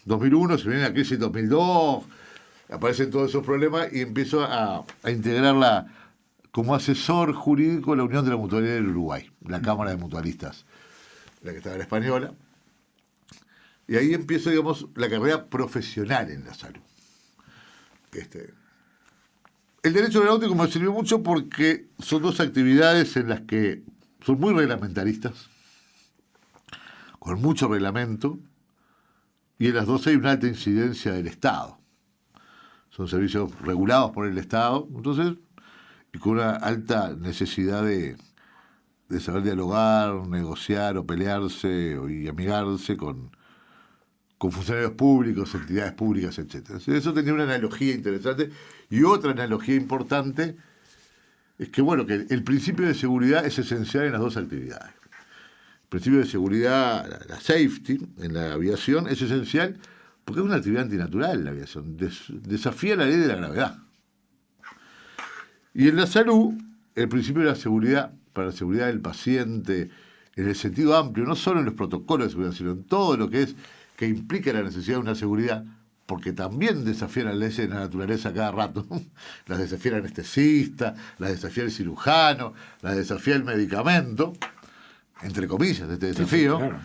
2001, se viene la crisis 2002, aparecen todos esos problemas y empiezo a integrarla como asesor jurídico de la Unión de la Mutualidad del Uruguay, la Cámara de Mutualistas, la que estaba en la española. Y ahí empiezo, digamos, la carrera profesional en la salud. El derecho aeronáutico me sirvió mucho porque son dos actividades en las que son muy reglamentaristas, con mucho reglamento, y en las dos hay una alta incidencia del Estado. Son servicios regulados por el Estado, entonces, y con una alta necesidad de saber dialogar, negociar o pelearse y amigarse con funcionarios públicos, entidades públicas, etc. Eso tenía una analogía interesante. Y otra analogía importante es que, bueno, que el principio de seguridad es esencial en las dos actividades. El principio de seguridad, la safety, en la aviación, es esencial porque es una actividad antinatural la aviación. Desafía la ley de la gravedad. Y en la salud, el principio de la seguridad, para la seguridad del paciente, en el sentido amplio, no solo en los protocolos de seguridad, sino en todo lo que implica la necesidad de una seguridad, porque también desafían las leyes de la naturaleza cada rato. Las desafía el anestesista, las desafía el cirujano, las desafía el medicamento, entre comillas, este desafío. Sí, claro.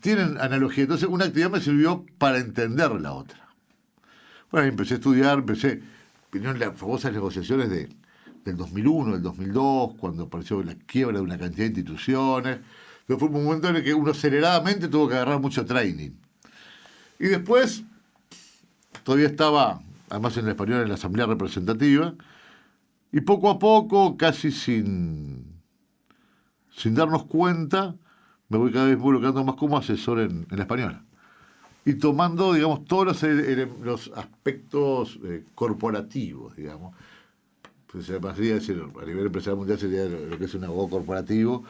Tienen analogía. Entonces, una actividad me sirvió para entender la otra. Bueno, empecé a estudiar, vinieron las famosas negociaciones del 2001, del 2002, cuando apareció la quiebra de una cantidad de instituciones. Entonces, fue un momento en el que uno aceleradamente tuvo que agarrar mucho training. Y después, todavía estaba, además en el español, en la Asamblea Representativa, y poco a poco, casi sin darnos cuenta, me voy cada vez involucrando más como asesor en la española. y tomando, digamos, todos los aspectos corporativos, digamos. Pues se podría decir, a nivel empresarial mundial sería lo que es un abogado corporativo,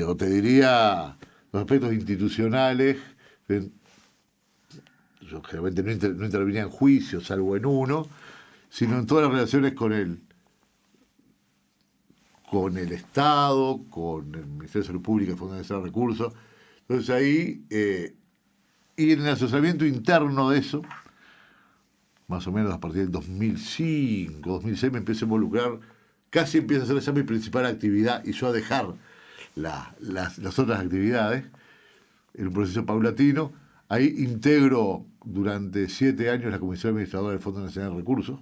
o te diría los aspectos institucionales. Yo generalmente no intervenía en juicios, salvo en uno, sino en todas las relaciones con el Estado, con el Ministerio de Salud Pública, el Fondo Nacional de Recursos. Entonces ahí, y en el asesoramiento interno de eso, más o menos a partir del 2005, 2006 me empecé a involucrar, casi empieza a ser esa mi principal actividad y yo a dejar las otras actividades en un proceso paulatino. Ahí integro durante 7 años la Comisión Administradora del Fondo Nacional de Recursos.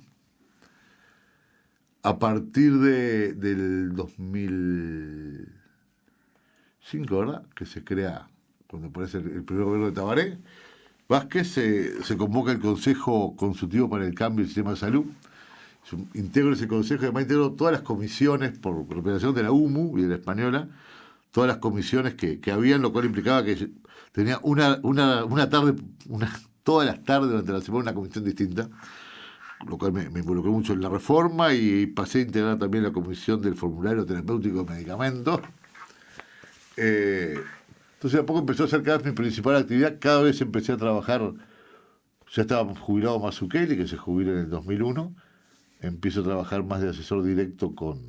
A partir del 2005, ¿verdad?, que se crea, cuando aparece el primer gobierno de Tabaré Vázquez, se convoca el Consejo Consultivo para el Cambio del Sistema de Salud. Yo integro ese consejo y además integro todas las comisiones por representación de la UMU y de la Española, todas las comisiones que habían, lo cual implicaba que tenía una tarde, todas las tardes durante la semana una comisión distinta, lo cual me involucró mucho en la reforma y pasé a integrar también la comisión del formulario terapéutico de medicamentos. Entonces a poco empezó a ser cada vez mi principal actividad, cada vez empecé a trabajar, ya estaba jubilado Mazzucchelli, que se jubiló en el 2001, empiezo a trabajar más de asesor directo con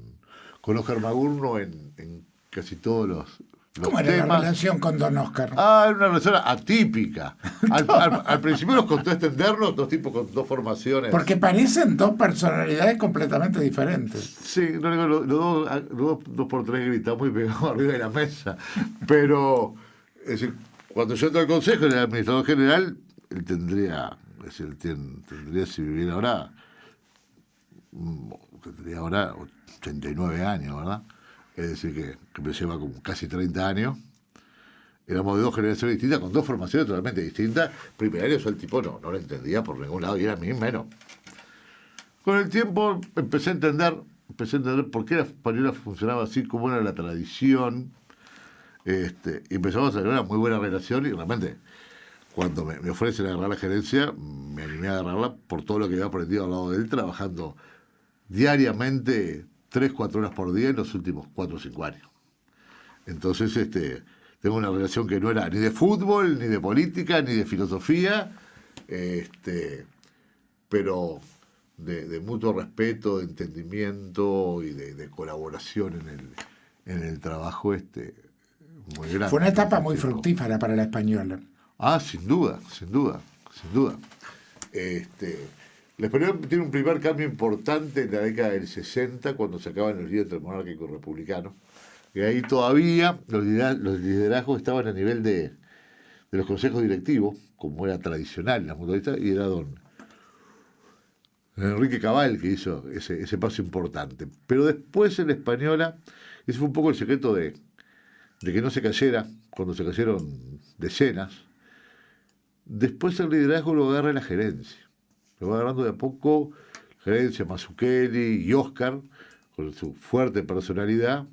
Óscar Magurno en casi todos los ¿Cómo era temas. la relación con don Óscar? Era una relación atípica. Al principio nos costó extendernos, dos tipos con dos formaciones. Porque parecen dos personalidades completamente diferentes. Sí, los dos por tres gritamos y pegamos arriba de la mesa. Pero es decir, cuando yo entro al consejo, el administrador general, él tendría, si viviera ahora, tendría ahora 89 años, ¿verdad? Es decir, que me lleva como casi 30 años. Éramos de dos generaciones distintas, con dos formaciones totalmente distintas. Primer año yo el tipo no lo entendía por ningún lado, y era a mí menos. Con el tiempo empecé a entender por qué la española funcionaba así, cómo era la tradición. Y empezamos a tener una muy buena relación, y realmente, cuando me ofrecen agarrar la gerencia, me animé a agarrarla por todo lo que había aprendido al lado de él, trabajando diariamente 3-4 horas por día en los últimos 4 o 5 años. Entonces, tengo una relación que no era ni de fútbol, ni de política, ni de filosofía, pero de mutuo respeto, de entendimiento y de colaboración en el trabajo muy grande. Fue una etapa muy fructífera para la española. Sin duda. La española tiene un primer cambio importante en la década del 60, cuando se acaban los líderes monárquicos republicanos. Y ahí todavía los liderazgos estaban a nivel de los consejos directivos, como era tradicional en la mutualista, y era don Enrique Cabal que hizo ese paso importante. Pero después en la española, ese fue un poco el secreto de que no se cayera, cuando se cayeron decenas. Después el liderazgo lo agarra la gerencia. Lo va agarrando de a poco, gerencia, Mazzucchelli y Óscar, con su fuerte personalidad.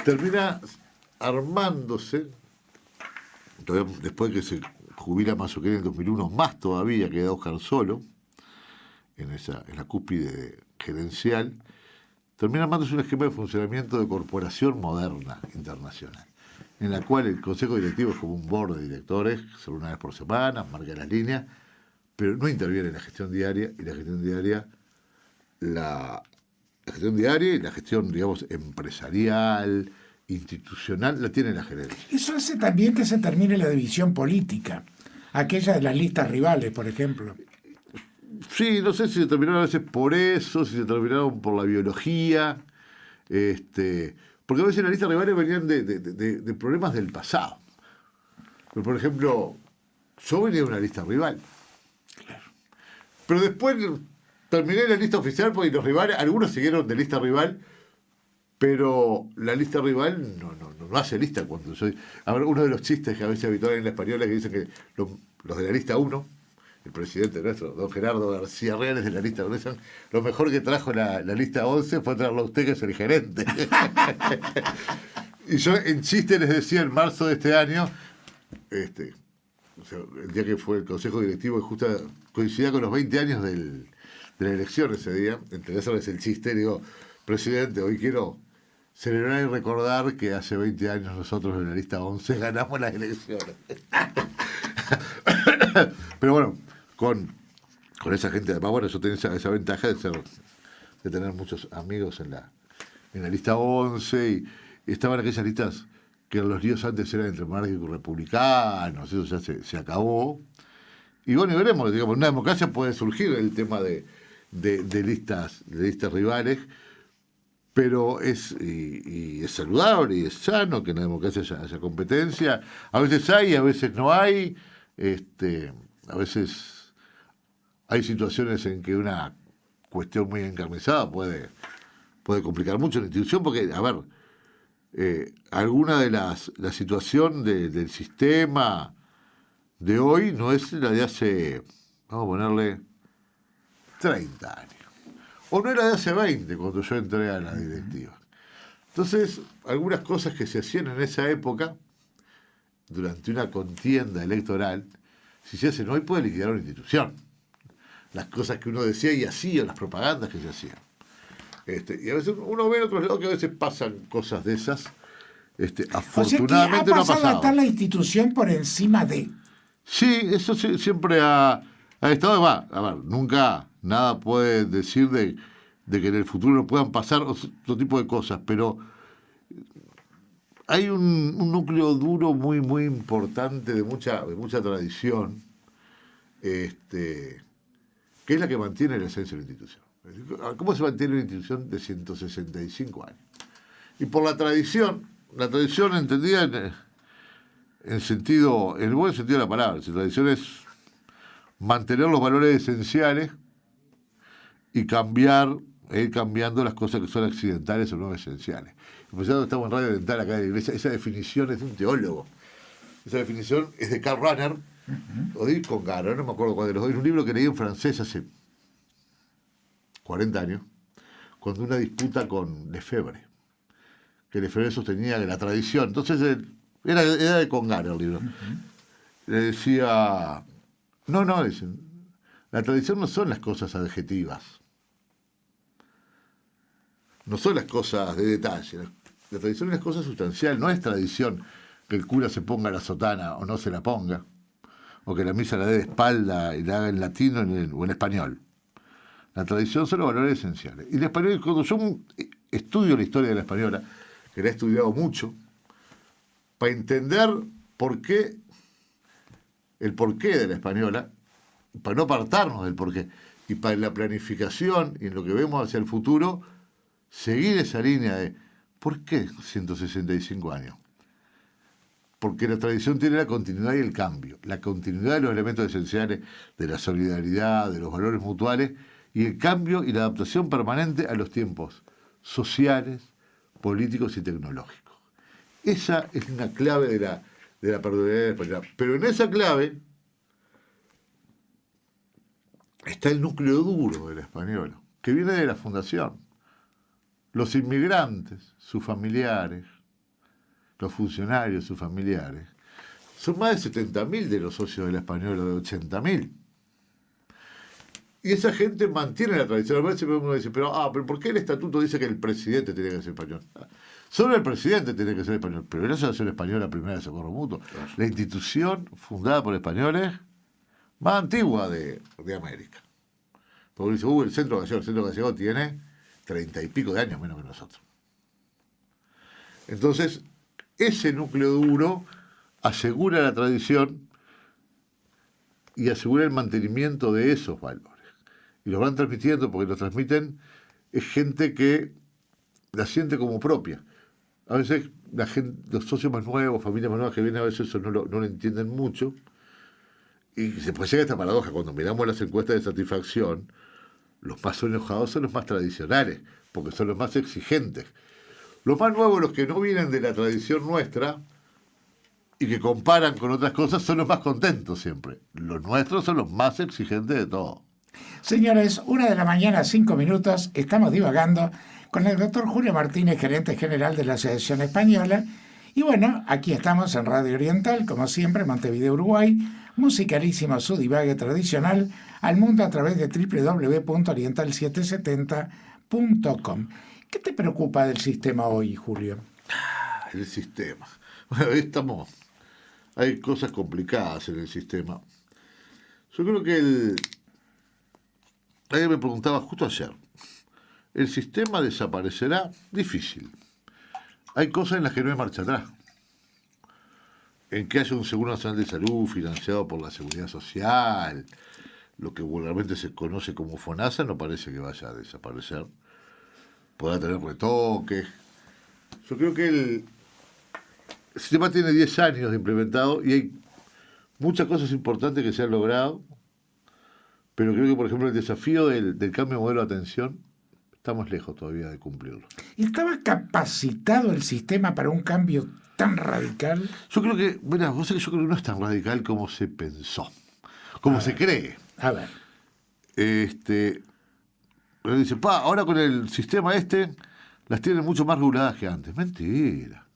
Termina armándose, después que se jubila Mazzucchelli en 2001, más todavía queda Óscar solo, en la cúspide gerencial, termina armándose un esquema de funcionamiento de corporación moderna internacional, en la cual el consejo directivo es como un board de directores, solo una vez por semana, marca las líneas, pero no interviene en la gestión diaria, y la gestión diaria y la gestión, digamos, empresarial, institucional, la tiene la gerencia. Eso hace también que se termine la división política, aquella de las listas rivales, por ejemplo. Sí, no sé si se terminaron a veces por eso, si se terminaron por la biología, porque a veces las listas rivales venían de problemas del pasado. Pero, por ejemplo, yo venía de una lista rival. Pero después terminé la lista oficial porque los rivales, algunos siguieron de lista rival, pero la lista rival no hace lista cuando soy. A ver, uno de los chistes que a veces habituales en la española que dicen que los de la lista 1, el presidente nuestro, don Gerardo García Reales de la lista 1, dicen, lo mejor que trajo la lista 11 fue traerlo a usted, que es el gerente. Y yo en chiste les decía en marzo de este año, o sea, el día que fue el Consejo Directivo, que justo coincidía con los 20 años de la elección ese día, entendés, es el chiste, digo, presidente, hoy quiero celebrar y recordar que hace 20 años nosotros en la lista 11 ganamos las elecciones. Pero bueno, con esa gente, además, bueno, yo tenía esa ventaja de tener muchos amigos en la lista 11 y estaban aquellas listas que los líos antes eran entre monárquicos y republicanos, eso ya se acabó. Y bueno, y veremos, digamos, en una democracia puede surgir el tema de listas rivales, pero es saludable y es sano que en la democracia haya competencia. A veces hay, a veces no hay. A veces hay situaciones en que una cuestión muy encarnizada puede complicar mucho la institución, porque, a ver, alguna de la situación del sistema de hoy no es la de hace, vamos a ponerle, 30 años. O no era de hace 20, cuando yo entré a la directiva. Entonces, algunas cosas que se hacían en esa época, durante una contienda electoral, si se hacen hoy puede liquidar una institución. Las cosas que uno decía y hacía, las propagandas que se hacían. Y a veces uno ve en otros lados que a veces pasan cosas de esas. Afortunadamente o sea que no ha pasado. a estar la institución por encima de... Sí, eso siempre ha estado. A ver, nunca nada puede decir de que en el futuro no puedan pasar otro tipo de cosas, pero hay un núcleo duro muy, muy importante de mucha tradición, que es la que mantiene la esencia de la institución. ¿Cómo se mantiene una institución de 165 años? Y por la tradición entendida en el buen sentido de la palabra. La tradición es mantener los valores esenciales y ir cambiando las cosas que son accidentales o no esenciales. Por eso estamos en Radio Oriental acá de la iglesia, esa definición es de un teólogo. Esa definición es de Karl Rahner, o de Congar, no me acuerdo cuál de los dos. Es un libro que leí en francés hace 40 años, cuando una disputa con Lefebvre, que Lefebvre sostenía que la tradición, entonces era de Congar el libro, le decía, dicen, la tradición no son las cosas adjetivas, no son las cosas de detalle, la tradición es las cosas sustanciales, no es tradición que el cura se ponga la sotana o no se la ponga, o que la misa la dé de espalda y la haga en latino o en español. La tradición son los valores esenciales. Y la española, cuando yo estudio la historia de la española, que la he estudiado mucho, para entender el porqué de la española, para no apartarnos del porqué, y para la planificación y en lo que vemos hacia el futuro, seguir esa línea de ¿por qué 165 años? Porque la tradición tiene la continuidad y el cambio, la continuidad de los elementos esenciales de la solidaridad, de los valores mutuales, y el cambio y la adaptación permanente a los tiempos sociales, políticos y tecnológicos. Esa es una clave de la perdurabilidad española. Pero en esa clave está el núcleo duro de la española, que viene de la fundación. Los inmigrantes, sus familiares, los funcionarios, sus familiares, son más de 70.000 de los socios de la española, de 80.000. Y esa gente mantiene la tradición. A veces uno dice, pero ¿por qué el estatuto dice que el presidente tiene que ser español? Solo el presidente tiene que ser español, pero no es la española primera de Socorro Mutuo. La institución fundada por españoles más antigua de América. Porque dice, el Centro Gallego tiene 30 y pico de años menos que nosotros. Entonces, ese núcleo duro asegura la tradición y asegura el mantenimiento de esos valores. Y los van transmitiendo, porque los transmiten, es gente que la siente como propia. A veces los socios más nuevos, familias más nuevas que vienen, a veces eso no lo entienden mucho. Y se puede llegar a esta paradoja. Cuando miramos las encuestas de satisfacción, los más enojados son los más tradicionales, porque son los más exigentes. Los más nuevos, los que no vienen de la tradición nuestra y que comparan con otras cosas, son los más contentos siempre. Los nuestros son los más exigentes de todo. Señores, 1:00 a.m, 5 minutos, estamos divagando con el doctor Julio Martínez, gerente general de la Asociación Española. Y bueno, aquí estamos en Radio Oriental, como siempre, Montevideo, Uruguay. musicalísimo su divague tradicional al mundo a través de www.oriental770.com. ¿Qué te preocupa del sistema hoy, Julio? El sistema. Bueno, ahí hay cosas complicadas en el sistema. Yo creo que alguien me preguntaba justo ayer, ¿el sistema desaparecerá? Difícil. Hay cosas en las que no hay marcha atrás. En que haya un Seguro Nacional de Salud financiado por la Seguridad Social, lo que vulgarmente se conoce como FONASA, no parece que vaya a desaparecer. Podrá tener retoques. Yo creo que el sistema tiene 10 años de implementado y hay muchas cosas importantes que se han logrado, pero creo que, por ejemplo, el desafío del cambio de modelo de atención, estamos lejos todavía de cumplirlo. ¿Y estaba capacitado el sistema para un cambio tan radical? Yo creo que, bueno, vos sabés que yo creo que no es tan radical como se pensó, como se cree. A ver. Pero dice, ahora con el sistema las tienen mucho más reguladas que antes. Mentira.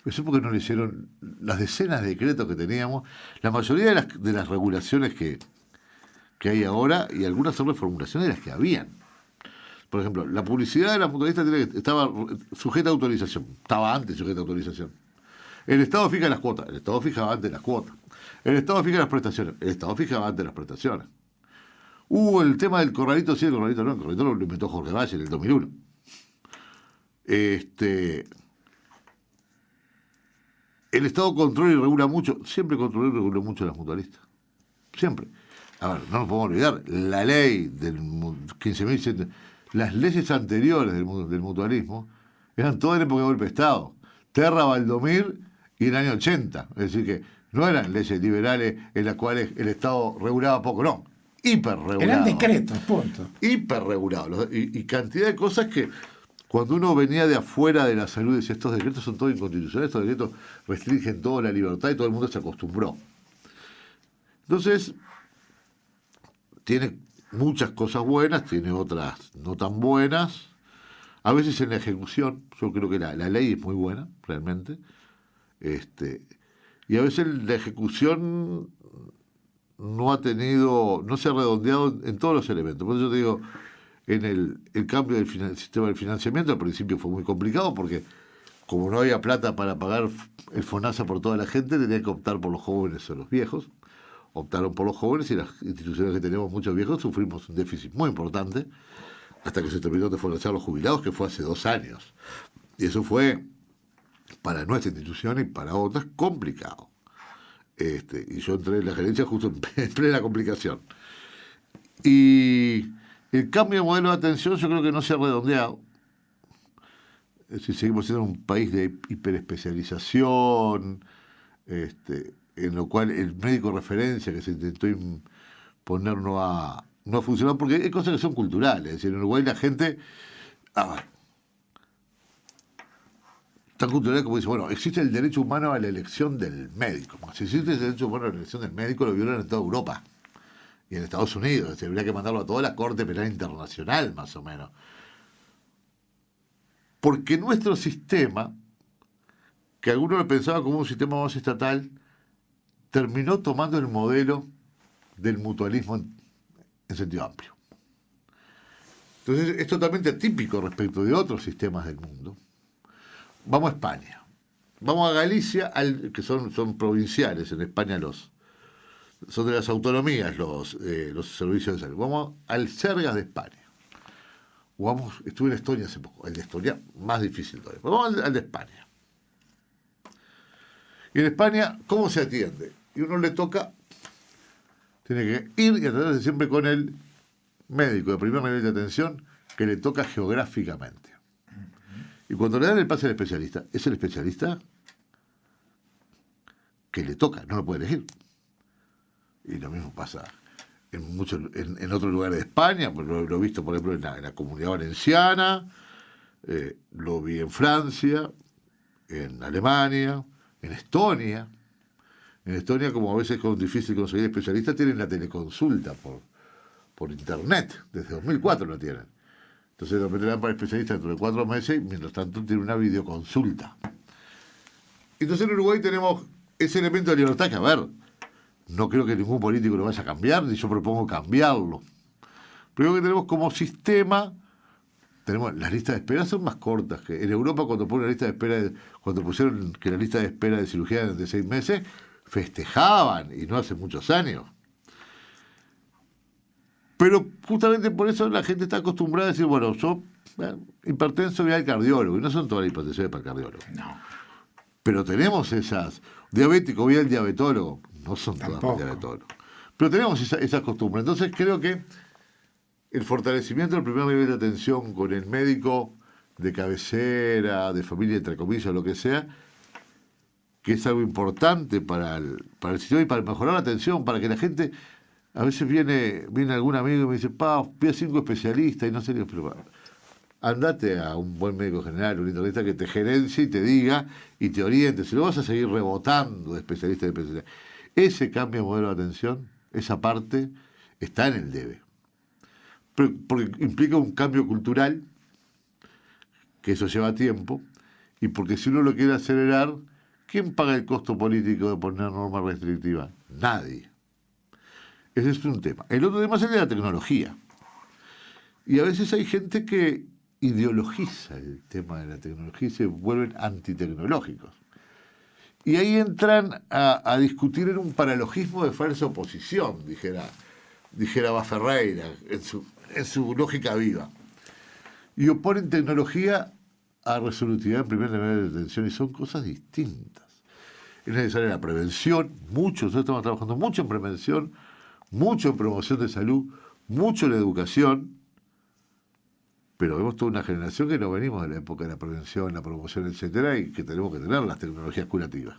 Eso porque no le hicieron las decenas de decretos que teníamos, la mayoría de las regulaciones que hay ahora, y algunas son reformulaciones de las que habían. Por ejemplo, la publicidad de las mutualistas estaba sujeta a autorización, estaba antes sujeta a autorización. El Estado fija las cuotas, el Estado fijaba antes las cuotas. El Estado fija las prestaciones, el Estado fijaba antes las prestaciones. Hubo el tema del corralito, sí, el corralito no, el corralito lo inventó Jorge Valle en el 2001. El Estado controla y regula mucho, siempre controla y regula mucho a las mutualistas. Siempre. A ver, no nos podemos olvidar, la ley del 15.100, las leyes anteriores del mutualismo eran todas en época de golpe de Estado. Terra, Valdomir y en el año 80. Es decir, que no eran leyes liberales en las cuales el Estado regulaba poco, no. Hiperregulado. Eran decretos, punto. Hiperregulado. Y cantidad de cosas que cuando uno venía de afuera de la salud decía, estos decretos son todos inconstitucionales, estos decretos restringen toda la libertad y todo el mundo se acostumbró. Entonces, tiene muchas cosas buenas, tiene otras no tan buenas. A veces en la ejecución, yo creo que la ley es muy buena, realmente. Y a veces la ejecución no se ha redondeado en todos los elementos. Por eso te digo, en el cambio del sistema del financiamiento, al principio fue muy complicado porque como no había plata para pagar el FONASA por toda la gente, tenía que optar por los jóvenes o los viejos. Optaron por los jóvenes y las instituciones que tenemos muchos viejos sufrimos un déficit muy importante hasta que se terminó de financiar los jubilados, que fue hace 2 años. Y eso fue, para nuestra institución y para otras, complicado. Y yo entré en la gerencia justo en plena complicación. Y el cambio de modelo de atención yo creo que no se ha redondeado. Es decir, seguimos siendo un país de hiperespecialización, en lo cual el médico de referencia que se intentó imponer no ha funcionado, porque hay cosas que son culturales. Es decir, en Uruguay la gente, tan cultural como dice, bueno, existe el derecho humano a la elección del médico. Si existe el derecho humano a la elección del médico, lo violan en toda Europa y en Estados Unidos. Es decir, habría que mandarlo a toda la Corte Penal Internacional, más o menos. Porque nuestro sistema, que algunos lo pensaban como un sistema más estatal, terminó tomando el modelo del mutualismo en sentido amplio. Entonces es totalmente atípico respecto de otros sistemas del mundo. Vamos a España. Vamos a Galicia, que son provinciales. En España son de las autonomías los servicios de salud. Vamos al Sergas de España. Estuve en Estonia hace poco. El de Estonia, más difícil todavía. Vamos al de España. Y en España, ¿cómo se atiende? Y uno le toca, tiene que ir y atenderse siempre con el médico de primer nivel de atención que le toca geográficamente. Y cuando le dan el pase al especialista, es el especialista que le toca, no lo puede elegir. Y lo mismo pasa en otros lugares de España, pues lo he visto, por ejemplo, en la Comunidad Valenciana, lo vi en Francia, en Alemania, en Estonia. En Estonia, como a veces es difícil conseguir especialistas, tienen la teleconsulta por internet. Desde 2004 lo tienen. Entonces de repente le dan para especialistas dentro de 4 meses y mientras tanto tienen una videoconsulta. Entonces en Uruguay tenemos ese elemento de libertad que, a ver, no creo que ningún político lo vaya a cambiar, ni yo propongo cambiarlo. Pero que tenemos como sistema, tenemos las listas de espera son más cortas. Que en Europa cuando ponen la lista de espera, cuando pusieron que la lista de espera de cirugía era de 6 meses, festejaban, y no hace muchos años. Pero justamente por eso la gente está acostumbrada a decir, bueno, yo hipertenso voy al cardiólogo, y no son todas las hipertensiones para el cardiólogo. No. Pero tenemos esas, diabético voy al diabetólogo, no son todas para el diabetólogo. Pero tenemos esa costumbre. Entonces creo que el fortalecimiento del primer nivel de atención con el médico de cabecera, de familia, entre comillas, lo que sea, que es algo importante para el sistema y para mejorar la atención, para que la gente... A veces viene algún amigo y me dice, vi a 5 especialistas y no sé, pero andate a un buen médico general, un internista que te gerencie y te diga y te oriente. Si no vas a seguir rebotando de especialista en especialista. Ese cambio de modelo de atención, esa parte, está en el debe. Porque implica un cambio cultural, que eso lleva tiempo, y porque si uno lo quiere acelerar, ¿quién paga el costo político de poner normas restrictivas? Nadie. Ese es un tema. El otro tema es el de la tecnología. Y a veces hay gente que ideologiza el tema de la tecnología y se vuelven antitecnológicos. Y ahí entran a discutir en un paralogismo de falsa oposición, dijera Baferreira, en su lógica viva. Y oponen tecnología a resolutividad en primer nivel de detención, y son cosas distintas. Es necesaria la prevención, nosotros estamos trabajando mucho en prevención, mucho en promoción de salud, mucho en la educación, pero vemos toda una generación que no venimos de la época de la prevención, la promoción, etcétera, y que tenemos que tener las tecnologías curativas.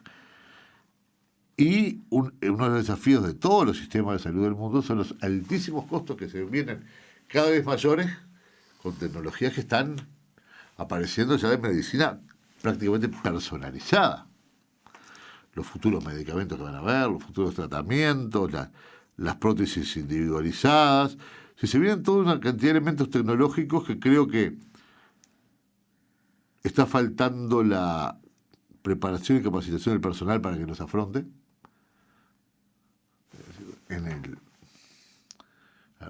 Y uno de los desafíos de todos los sistemas de salud del mundo son los altísimos costos que se vienen cada vez mayores con tecnologías que están apareciendo ya de medicina prácticamente personalizada. Los futuros medicamentos que van a haber, los futuros tratamientos, las prótesis individualizadas. Si se vienen toda una cantidad de elementos tecnológicos que creo que está faltando la preparación y capacitación del personal para que los afronte.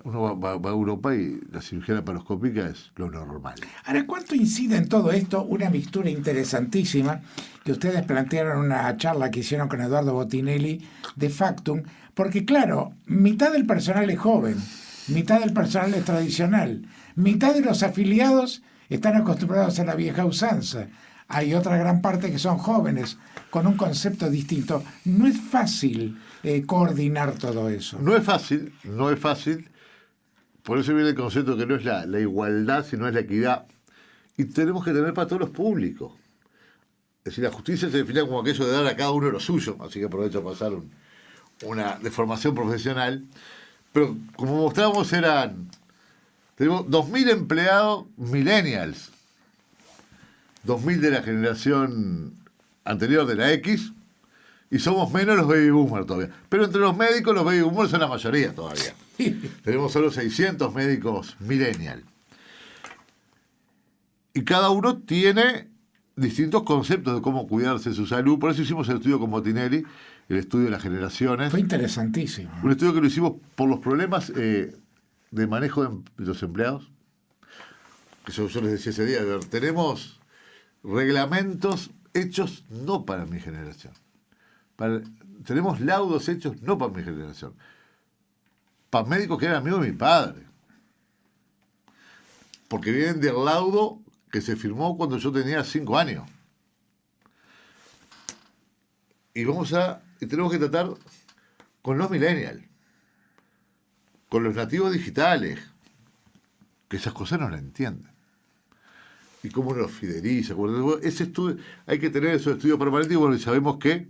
Uno va a Europa y la cirugía laparoscópica es lo normal. Ahora, ¿cuánto incide en todo esto una mixtura interesantísima que ustedes plantearon en una charla que hicieron con Eduardo Bottinelli de Factum? Porque claro, mitad del personal es joven, mitad del personal es tradicional, mitad de los afiliados están acostumbrados a la vieja usanza. Hay otra gran parte que son jóvenes, con un concepto distinto. No es fácil coordinar todo eso. No es fácil. Por eso viene el concepto que no es la igualdad, sino es la equidad. Y tenemos que tener para todos los públicos. Es decir, la justicia se define como aquello de dar a cada uno lo suyo. Así que aprovecho a pasar una deformación profesional. Pero como mostramos, tenemos 2.000 empleados millennials. 2.000 de la generación anterior de la X, y somos menos los baby boomers todavía. Pero entre los médicos, los baby boomers son la mayoría todavía. Tenemos solo 600 médicos millennial. Y cada uno tiene distintos conceptos de cómo cuidarse de su salud. Por eso hicimos el estudio con Bottinelli, el estudio de las generaciones. Fue interesantísimo. Un estudio que lo hicimos por los problemas de manejo de los empleados. Que yo les decía ese día, tenemos reglamentos hechos no para mi generación. Tenemos laudos hechos no para mi generación. Para médicos que eran amigos de mi padre. Porque vienen del laudo que se firmó cuando yo tenía 5 años. Y tenemos que tratar con los millennials, con los nativos digitales, que esas cosas no las entienden. Y cómo uno los fideliza. Ese estudio, hay que tener esos estudios permanentes, y sabemos que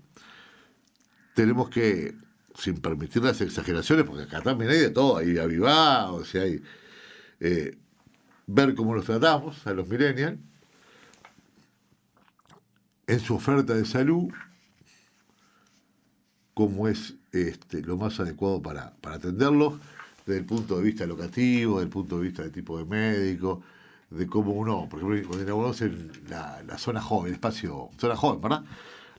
tenemos que, sin permitir las exageraciones, porque acá también hay de todo, hay avivados, hay ver cómo los tratamos a los millennials en su oferta de salud, cómo es lo más adecuado para atenderlos desde el punto de vista locativo, desde el punto de vista del tipo de médico, de cómo uno, por ejemplo, cuando inauguramos en la zona joven, zona joven, ¿verdad?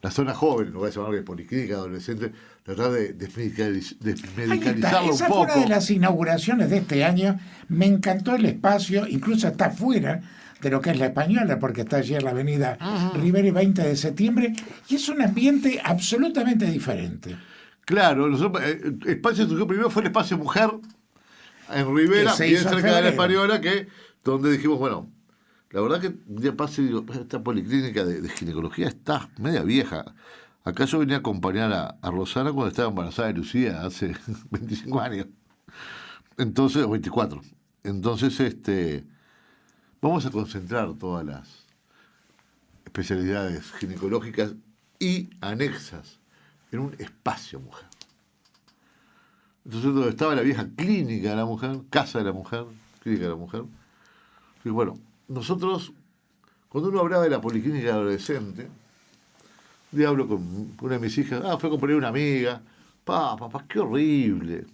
la zona joven, no voy a llamarle policlínica, adolescente, tratar de Ahí está. desmedicalizarlo un Esa fue una poco. de las inauguraciones de este año. Me encantó el espacio, incluso está fuera de lo que es la Española, porque está allí en la avenida Rivera y 20 de septiembre, y es un ambiente absolutamente diferente. Claro, nosotros, el espacio surgió primero fue el espacio mujer en Rivera, Que se bien hizo en cerca de la febrero. Española, donde dijimos, bueno, la verdad que un día pase y digo, esta policlínica de ginecología está media vieja. Acá yo venía a acompañar a Rosana cuando estaba embarazada de Lucía hace 25 años. Entonces, o 24. Entonces, vamos a concentrar todas las especialidades ginecológicas y anexas en un espacio mujer. Entonces, donde estaba la vieja clínica de la mujer, casa de la mujer, clínica de la mujer. Y bueno, nosotros, cuando uno hablaba de la policlínica de adolescente, un día hablo con una de mis hijas, fue a acompañar una amiga, papá, qué horrible.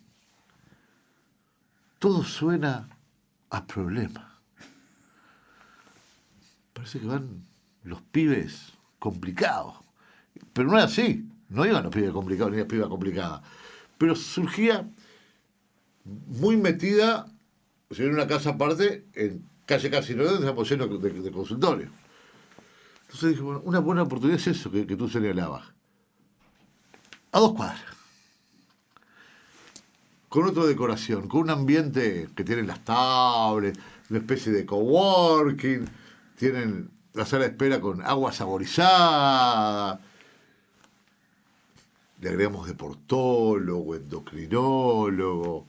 Todo suena a problema. Parece que van los pibes complicados. Pero no es así. No iban los pibes complicados ni las pibas complicadas. Pero surgía muy metida, o sea, en una casa aparte, en calle Casino, donde estamos llenos de consultorios. Entonces dije, bueno, una buena oportunidad es eso que tú señalabas. A 2 cuadras. Con otra decoración, con un ambiente que tienen las tablets, una especie de coworking, tienen la sala de espera con agua saborizada, le agregamos deportólogo, endocrinólogo,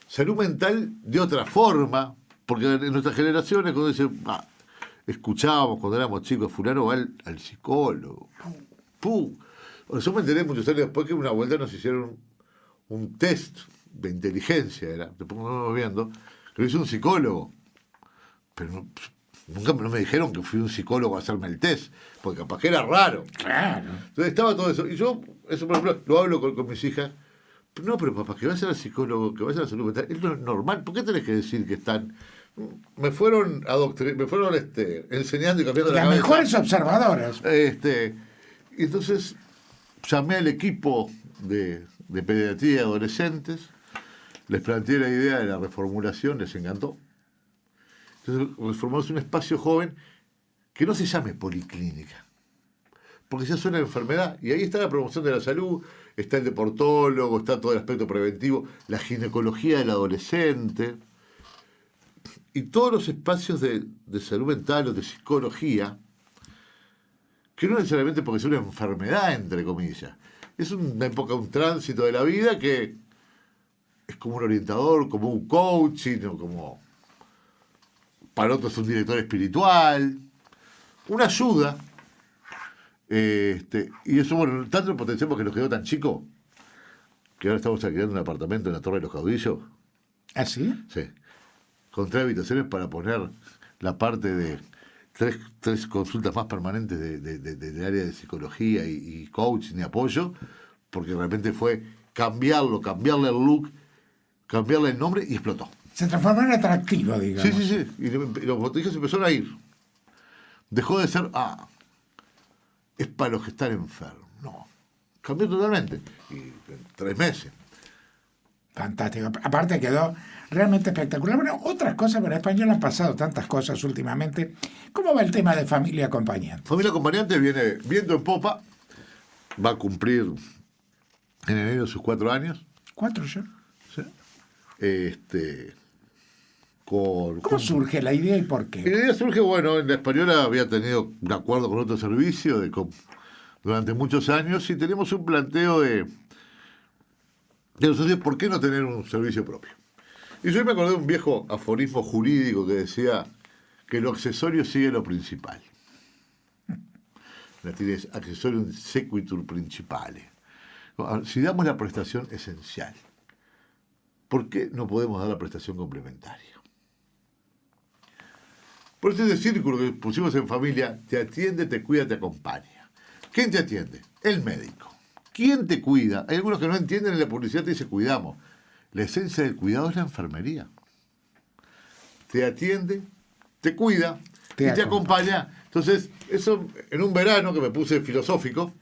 salud mental de otra forma, porque en nuestras generaciones, cuando dicen, escuchábamos cuando éramos chicos, fulano va al psicólogo. ¡Pum! Yo me enteré muchos años después que una vuelta nos hicieron un test de inteligencia, después nos vamos viendo, que lo hizo un psicólogo. Pero nunca no me dijeron que fui un psicólogo a hacerme el test, porque capaz que era raro. Claro. Entonces estaba todo eso. Y yo, eso por ejemplo, lo hablo con mis hijas. No, pero papá, que vayas al psicólogo, que vayas a la salud mental, es lo normal. ¿Por qué tenés que decir que están? Me fueron enseñando y cambiando la Las cabeza. mejores observadoras. Y entonces llamé al equipo de pediatría de adolescentes, les planteé la idea de la reformulación, les encantó. Entonces reformamos un espacio joven que no se llame policlínica, porque ya suena enfermedad, y ahí está la promoción de la salud, está el deportólogo, está todo el aspecto preventivo, la ginecología del adolescente, y todos los espacios de salud mental o de psicología, que no necesariamente porque es una enfermedad, entre comillas, es una época, un tránsito de la vida que es como un orientador, como un coaching, o como para otros un director espiritual, una ayuda. Y eso, bueno, tanto lo potenciamos que nos quedó tan chico que ahora estamos alquilando un apartamento en la Torre de los Caudillos. ¿Ah, sí? Sí. Con 3 habitaciones para poner la parte de tres consultas más permanentes del área de psicología y coaching y apoyo, porque realmente fue cambiarle el look, cambiarle el nombre y explotó. Se transformó en atractivo, digamos. Sí. Y los botellines empezaron a ir. Dejó de ser, es para los que están enfermos. No. Cambió totalmente. Y en 3 meses. Fantástico. Aparte quedó realmente espectacular. Bueno, otras cosas, pero en español han pasado tantas cosas últimamente. ¿Cómo va el tema de familia acompañante? Familia acompañante viene viendo en popa. Va a cumplir en enero sus 4 años. 4 ya. ¿Sí? Con ¿Cómo surge la idea y por Y la qué? idea surge, bueno, en la Española había tenido un acuerdo con otro servicio durante muchos años y tenemos un planteo de los socios, ¿por qué no tener un servicio propio? Y yo me acordé de un viejo aforismo jurídico que decía que lo accesorio sigue lo principal. Latín es accessorium sequitur principale. Si damos la prestación esencial, ¿por qué no podemos dar la prestación complementaria? Por eso ese círculo que pusimos en familia, te atiende, te cuida, te acompaña. ¿Quién te atiende? El médico. ¿Quién te cuida? Hay algunos que no entienden, en la publicidad te dice cuidamos. La esencia del cuidado es la enfermería. Te atiende, te cuida y te acompaña Entonces, eso en un verano que me puse filosófico,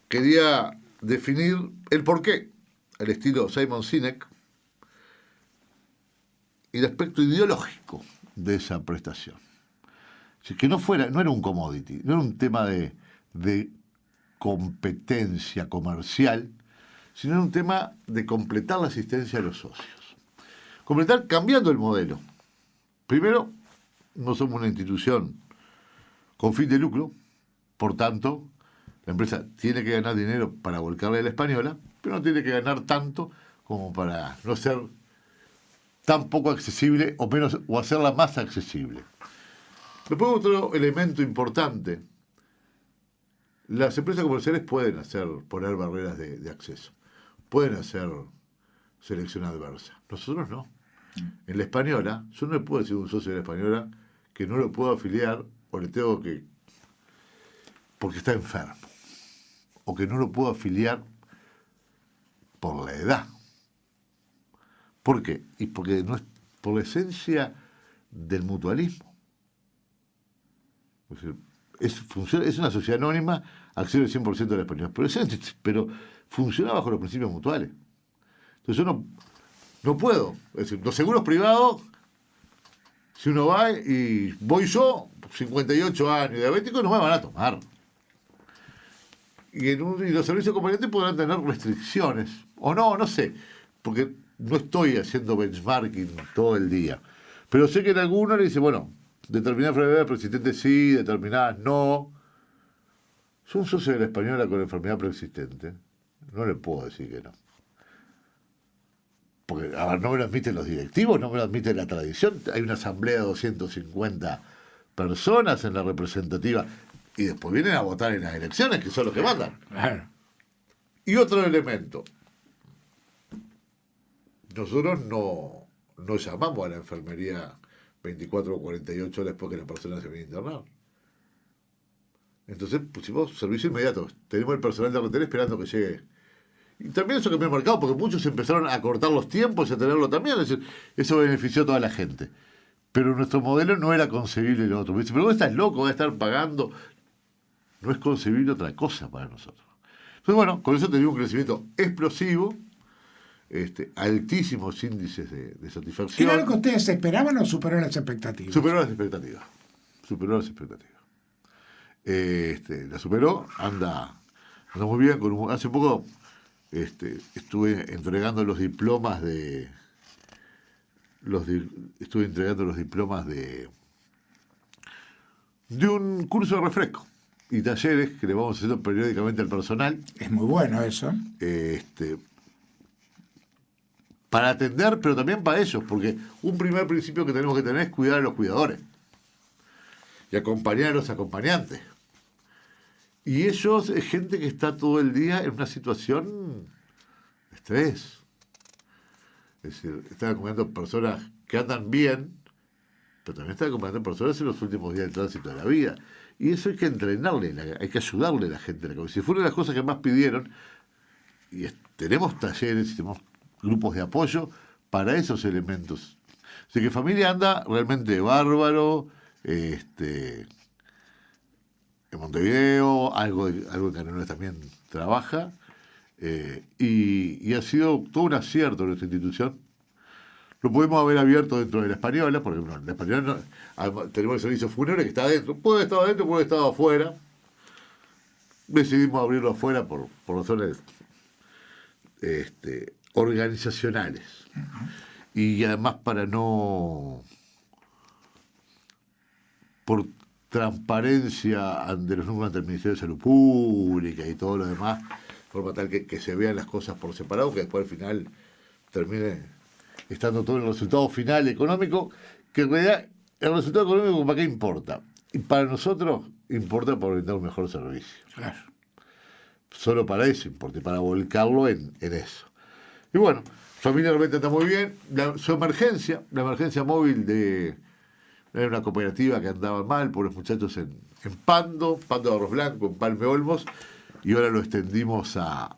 quería definir el porqué, al estilo Simon Sinek, y el aspecto ideológico de esa prestación. Que no era un commodity, no era un tema de competencia comercial, sino era un tema de completar la asistencia a los socios. Completar cambiando el modelo. Primero, no somos una institución con fin de lucro, por tanto, la empresa tiene que ganar dinero para volcarle a la española, pero no tiene que ganar tanto como para no ser tan poco accesible o hacerla más accesible. Después otro elemento importante, las empresas comerciales pueden poner barreras de acceso, pueden hacer selección adversa. Nosotros no. En la española, yo no le puedo decir a un socio de la española que no lo puedo afiliar o le tengo que porque está enfermo, o que no lo puedo afiliar por la edad. ¿Por qué? Y porque no es por la esencia del mutualismo. Es una sociedad anónima, accede al 100% de la española, pero funciona bajo los principios mutuales. Entonces yo no puedo. Es decir, los seguros privados, si uno va y voy yo, 58 años, diabético, no me van a tomar. Y los servicios acompañantes podrán tener restricciones, o no sé, porque no estoy haciendo benchmarking todo el día. Pero sé que en algunos le dice, bueno, determinadas enfermedades preexistentes sí, determinadas no. Yo un socio de la española con enfermedad preexistente, no le puedo decir que no. Porque, a ver, no me lo admiten los directivos, no me lo admite la tradición. Hay una asamblea de 250 personas en la representativa y después vienen a votar en las elecciones, que son los que mandan. Claro. Y otro elemento. Nosotros no llamamos a la enfermería 24 o 48 horas después que la persona se viene a internar. Entonces pusimos servicio inmediato. Tenemos el personal de RTL esperando que llegue. Y también eso cambió el mercado, porque muchos empezaron a cortar los tiempos y a tenerlo también. Es decir, eso benefició a toda la gente. Pero nuestro modelo no era concebible lo otro. Me dice, pero vos estás loco, vas a estar pagando. No es concebible otra cosa para nosotros. Entonces, bueno, con eso tenemos un crecimiento explosivo, altísimos índices de satisfacción. ¿Era lo que ustedes esperaban o superó las expectativas? Superó las expectativas. La superó, anda muy bien. Hace poco estuve entregando los diplomas de un curso de refresco y talleres que le vamos haciendo periódicamente al personal. Es muy bueno eso. Para atender, pero también para ellos, porque un primer principio que tenemos que tener es cuidar a los cuidadores y acompañar a los acompañantes. Y ellos es gente que está todo el día en una situación de estrés. Es decir, están acompañando personas que andan bien, pero también están acompañando personas en los últimos días del tránsito de la vida. Y eso hay que entrenarle, hay que ayudarle a la gente. Si fue una de las cosas que más pidieron, y tenemos talleres y tenemos grupos de apoyo para esos elementos. Así que familia anda realmente bárbaro, en Montevideo, algo en Canelones también trabaja, y ha sido todo un acierto nuestra institución. Lo podemos haber abierto dentro de la española, porque en la española tenemos el servicio fúnebre que está adentro. Puede estar adentro, puede estar afuera. Decidimos abrirlo afuera por razones organizacionales. Y además por transparencia ante los números del Ministerio de Salud Pública y todo lo demás, de forma tal que se vean las cosas por separado, que después al final termine estando todo el resultado final económico, que en realidad el resultado económico ¿para qué importa? Y para nosotros importa para brindar un mejor servicio. Claro. Solo para eso importa, para volcarlo en eso. Y bueno, familia realmente está muy bien. La emergencia móvil era una cooperativa que andaba mal, por los muchachos en Pando de Arroz Blanco, en Palme Olmos, y ahora lo extendimos a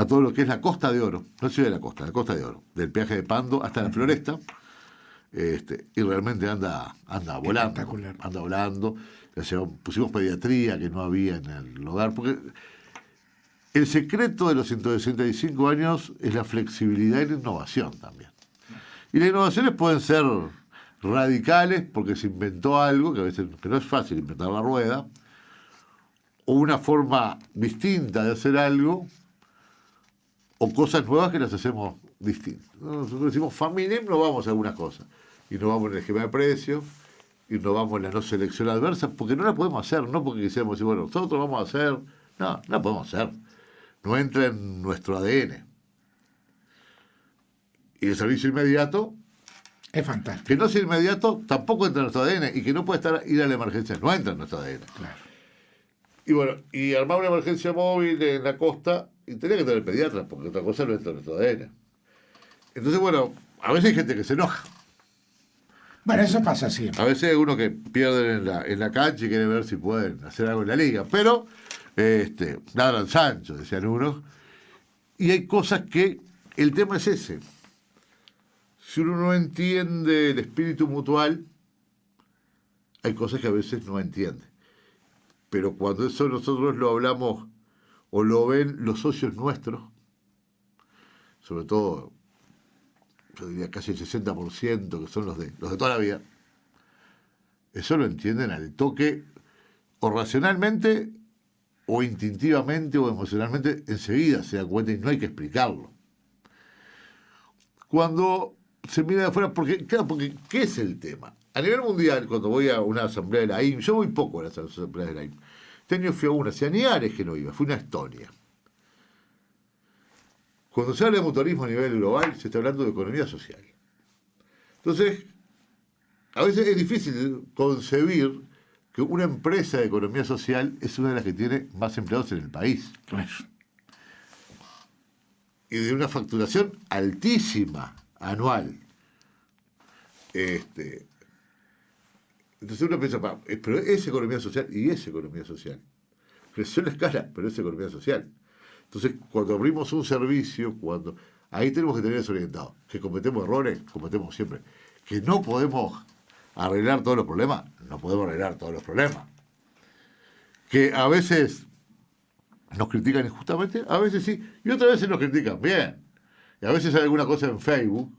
todo lo que es la Costa de Oro, no Ciudad de la Costa de Oro, del peaje de Pando hasta la Floresta. Y realmente anda volando. Espectacular. Anda volando. Pusimos pediatría que no había en el hogar, porque el secreto de los 165 años es la flexibilidad y la innovación también. Y las innovaciones pueden ser radicales porque se inventó algo que no es fácil inventar la rueda, o una forma distinta de hacer algo, o cosas nuevas que las hacemos distintas. Nosotros decimos familia, no vamos a algunas cosas. Innovamos en el esquema de precios, innovamos en la no selección adversa, porque no la podemos hacer, no porque quisiéramos decir, bueno, nosotros vamos a hacer. No, no la podemos hacer. No entra en nuestro ADN. Y el servicio inmediato, Es fantástico. que no sea inmediato, tampoco entra en nuestro ADN. Y que no puede ir a la emergencia, no entra en nuestro ADN. Claro. Y bueno, y armar una emergencia móvil en la costa, y tenía que tener pediatras, porque otra cosa no entra en nuestro ADN. Entonces, bueno, a veces hay gente que se enoja. Bueno, eso pasa siempre. A veces hay uno que pierden en la cancha y quiere ver si pueden hacer algo en la liga. Pero, ladran Sancho, decían unos. Y hay cosas que, el tema es ese. Si uno no entiende el espíritu mutual, hay cosas que a veces no entiende. Pero cuando eso nosotros lo hablamos o lo ven los socios nuestros, sobre todo, yo diría casi el 60%, que son los de toda la vida, eso lo entienden al toque, o racionalmente, o instintivamente, o emocionalmente, enseguida se dan cuenta y no hay que explicarlo. Cuando se mira de afuera, porque ¿qué es el tema? A nivel mundial, cuando voy a una asamblea de la AIM, yo voy poco a las asambleas de la AIM. Este año fui a una, hace años que no iba, fui a una Estonia. Cuando se habla de mutualismo a nivel global, se está hablando de economía social. Entonces, a veces es difícil concebir que una empresa de economía social es una de las que tiene más empleados en el país. Claro. Y de una facturación altísima anual. Entonces uno piensa, pero es economía social y es economía social. Creció en la escala, pero es economía social. Entonces, cuando abrimos un servicio, ahí tenemos que tener eso orientado. Que cometemos errores, cometemos siempre. Que no podemos arreglar todos los problemas, no podemos arreglar todos los problemas. Que a veces nos critican injustamente, a veces sí, y otras veces nos critican bien. Y a veces hay alguna cosa en Facebook,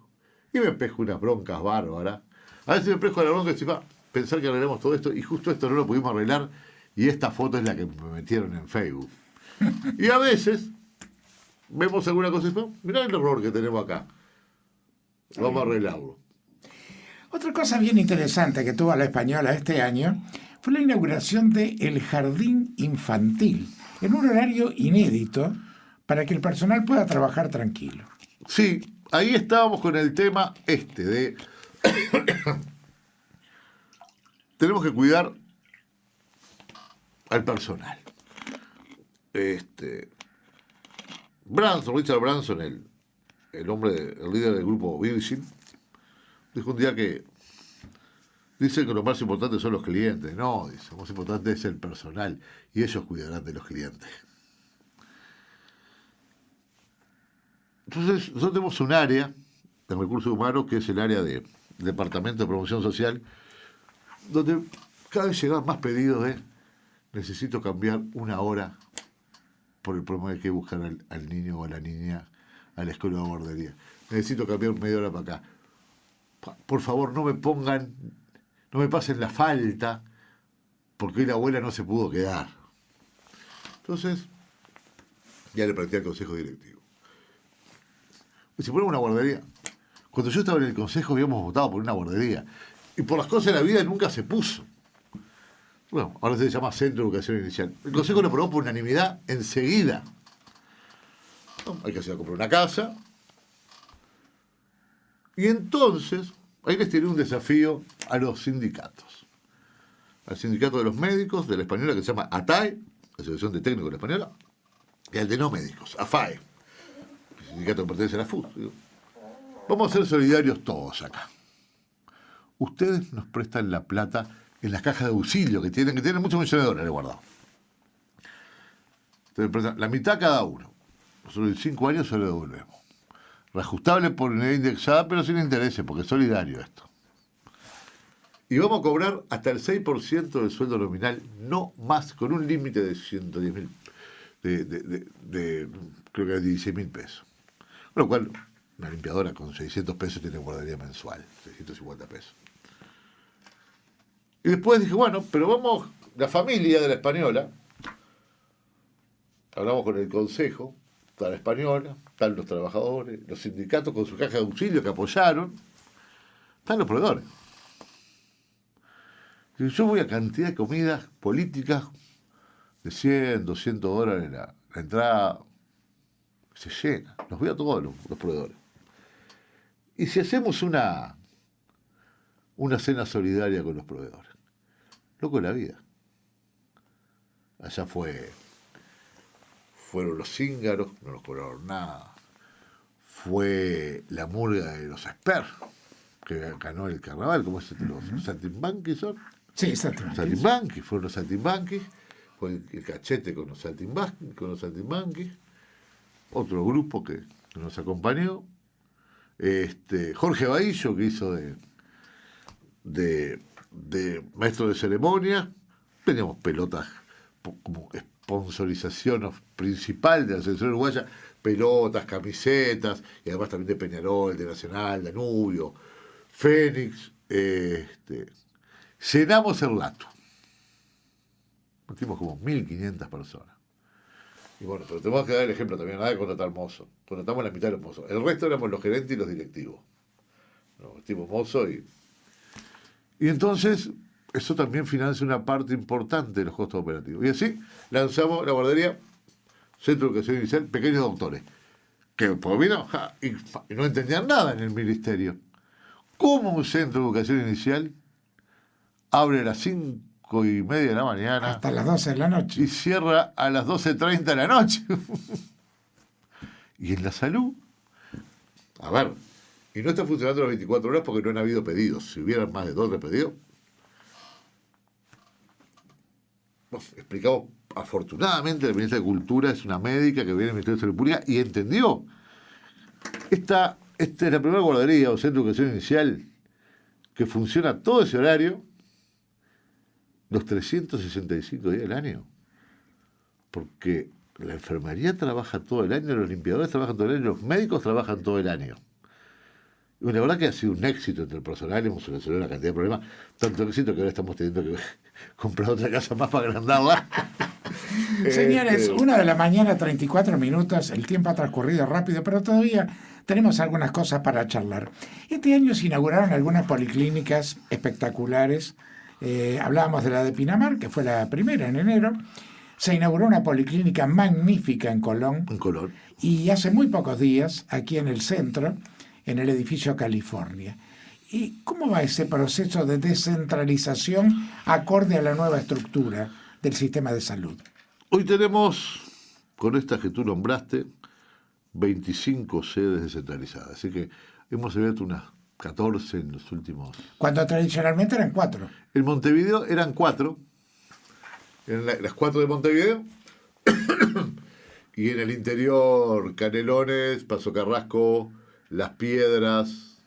y me pesco unas broncas bárbaras. A veces me pesco la bronca y digo, pensar que arreglamos todo esto, y justo esto no lo pudimos arreglar, y esta foto es la que me metieron en Facebook. Y a veces vemos alguna cosa y decimos, mirá el error que tenemos acá. Vamos a arreglarlo. Otra cosa bien interesante que tuvo la Española este año fue la inauguración del jardín infantil, en un horario inédito para que el personal pueda trabajar tranquilo. Sí, ahí estábamos con el tema de... Tenemos que cuidar al personal. Richard Branson, el líder del grupo Virgin, dijo un día que dicen que lo más importante son los clientes. No, dice, lo más importante es el personal y ellos cuidarán de los clientes. Entonces, nosotros tenemos un área de recursos humanos que es el área de Departamento de Promoción Social, donde cada vez llegan más pedidos de necesito cambiar una hora por el problema de que buscar al niño o a la niña a la escuela o guardería. Necesito cambiar media hora para acá. Por favor, no me pasen la falta, porque hoy la abuela no se pudo quedar. Entonces, ya le planteé al consejo directivo. Si ponemos una guardería, cuando yo estaba en el consejo habíamos votado por una guardería, y por las cosas de la vida nunca se puso. Bueno, ahora se llama Centro de Educación Inicial. El consejo lo aprobó por unanimidad enseguida. No, hay que hacer comprar una casa. Y entonces, ahí les tiré un desafío a los sindicatos. Al sindicato de los médicos de la española, que se llama ATAE, Asociación de Técnicos de la Española, y al de no médicos, AFAE, el sindicato que pertenece a la FUS. Vamos a ser solidarios todos acá. Ustedes nos prestan la plata en las cajas de auxilio que tienen muchos millones de dólares guardados. Ustedes prestan la mitad cada uno. Nosotros en 5 años se lo devolvemos. Reajustable por unidad indexada, pero sin intereses, porque es solidario esto. Y vamos a cobrar hasta el 6% del sueldo nominal, no más, con un límite de 110.000, creo que es 16.000 pesos. Con lo cual, una limpiadora con 600 pesos tiene guardería mensual, 650 pesos. Y después dije, bueno, pero vamos, la familia de la española, hablamos con el consejo, está la española, están los trabajadores, los sindicatos con su caja de auxilio que apoyaron, están los proveedores. Y yo voy a cantidad de comidas políticas de 100, 200 dólares la entrada, se llena, los voy a todos los proveedores. Y si hacemos una cena solidaria con los proveedores, loco de la vida. Allá fueron los cíngaros, no nos cobraron nada. Fue la murga de los experts, que ganó el carnaval, ¿cómo es? Los saltimbanquis son. Sí, saltimbanquis. Saltimbanquis, fueron los saltimbanquis, fue el cachete con los saltimbanquis, otro grupo que nos acompañó, Jorge Bahillo, que hizo de maestro de ceremonia, teníamos pelotas como sponsorización principal de la selección uruguaya, pelotas, camisetas, y además también de Peñarol, de Nacional, Danubio, Fénix, llenamos el Lato. Metimos como 1.500 personas. Y bueno, pero tenemos que dar el ejemplo también, nada de contratar mozos. Contratamos la mitad de los mozos. El resto éramos los gerentes y los directivos. Nos metimos mozos y entonces eso también financia una parte importante de los costos operativos. Y así lanzamos la guardería Centro de Educación Inicial Pequeños Doctores, que por vino y no entendían nada en el ministerio. ¿Cómo un centro de educación inicial abre a las 5:30 de la mañana hasta las 12 de la noche y cierra a las 12:30 de la noche? Y en la salud, a ver, y no está funcionando las 24 horas porque no han habido pedidos. Si hubieran más de 2 o 3 pedidos, explicamos, afortunadamente la ministra de Cultura es una médica que viene del Ministerio de Salud Pública y entendió. Esta es la primera guardería o centro de educación inicial que funciona todo ese horario, los 365 días del año. Porque la enfermería trabaja todo el año, los limpiadores trabajan todo el año, los médicos trabajan todo el año. Y la verdad que ha sido un éxito entre el personal, hemos solucionado una cantidad de problemas, tanto éxito que ahora estamos teniendo que comprar otra casa más para agrandarla. Señores, 1:00 a.m, 34 minutos, el tiempo ha transcurrido rápido, pero todavía tenemos algunas cosas para charlar. Este año se inauguraron algunas policlínicas espectaculares. Hablábamos de la de Pinamar, que fue la primera en enero. Se inauguró una policlínica magnífica en Colón. En Colón. Y hace muy pocos días, aquí en el centro, en el edificio California. ¿Y cómo va ese proceso de descentralización acorde a la nueva estructura del sistema de salud? Hoy tenemos, con estas que tú nombraste, 25 sedes descentralizadas. Así que hemos abierto unas 14 en los últimos... Cuando tradicionalmente eran 4. En Montevideo eran 4. En las 4 de Montevideo. Y en el interior, Canelones, Paso Carrasco, Las Piedras,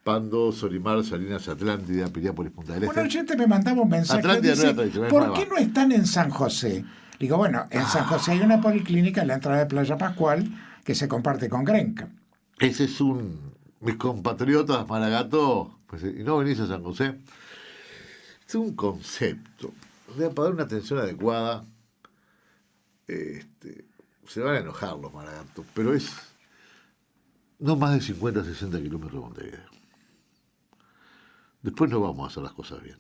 Pando, Solimar, Salinas, Atlántida, Piriápolis, Punta del Este. Un oyente me mandaba un mensaje. Atlántida Dice, no era tradicional, ¿por qué no están en San José? Digo, bueno, en San José hay una policlínica en la entrada de Playa Pascual que se comparte con Grenca. Ese es mis compatriotas Maragato, pues, y no venís a San José. Es un concepto. Para dar una atención adecuada, se van a enojar los Maragatos, pero es no más de 50, 60 kilómetros de Montevideo. Después no vamos a hacer las cosas bien.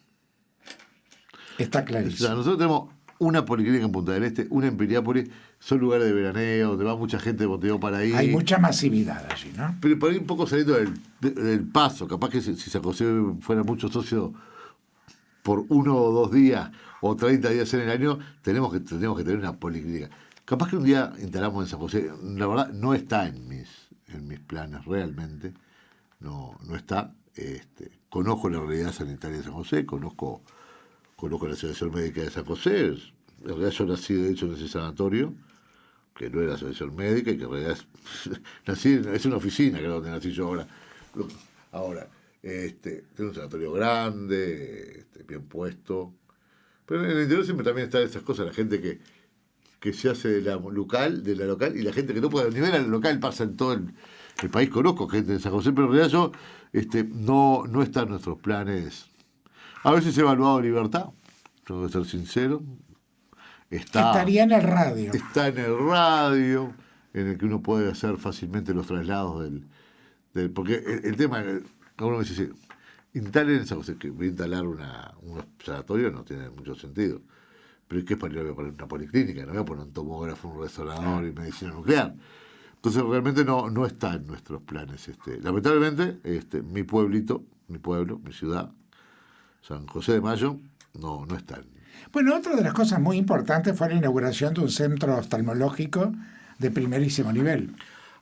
Está clarísimo. O sea, nosotros tenemos una policlínica en Punta del Este, una en Piriápolis, son lugares de veraneo, donde va mucha gente de Montevideo para ahí. Hay mucha masividad allí, ¿no? Pero por ahí un poco saliendo del paso, capaz que si San José fuera muchos socios por 1 o 2 días o 30 días en el año, tenemos que tener una policlínica. Capaz que un día instalamos en San José, la verdad no está en mis planes realmente, no está. Conozco la realidad sanitaria de San José, conozco la Asociación Médica de San José. En realidad yo nací de hecho en ese sanatorio, que no era Asociación Médica, y que en realidad es una oficina, que es donde nací yo ahora. Tiene un sanatorio grande, bien puesto. Pero en el interior siempre también están esas cosas, la gente que se hace de la local, y la gente que no puede nivel al local pasa en todo el país. Conozco gente de San José, pero en realidad yo no está en nuestros planes. A veces he evaluado libertad, tengo que ser sincero. Estaría en el radio. Está en el radio, en el que uno puede hacer fácilmente los traslados porque el tema, uno me dice, instalen esa cosa, que voy a instalar un observatorio no tiene mucho sentido. Pero es que es para ir a poner una policlínica, no voy a poner un tomógrafo, un resonador y medicina nuclear. Entonces realmente no está en nuestros planes. Lamentablemente, mi pueblito, mi pueblo, mi ciudad, San José de Mayo, no está en. Bueno, otra de las cosas muy importantes fue la inauguración de un centro oftalmológico de primerísimo nivel.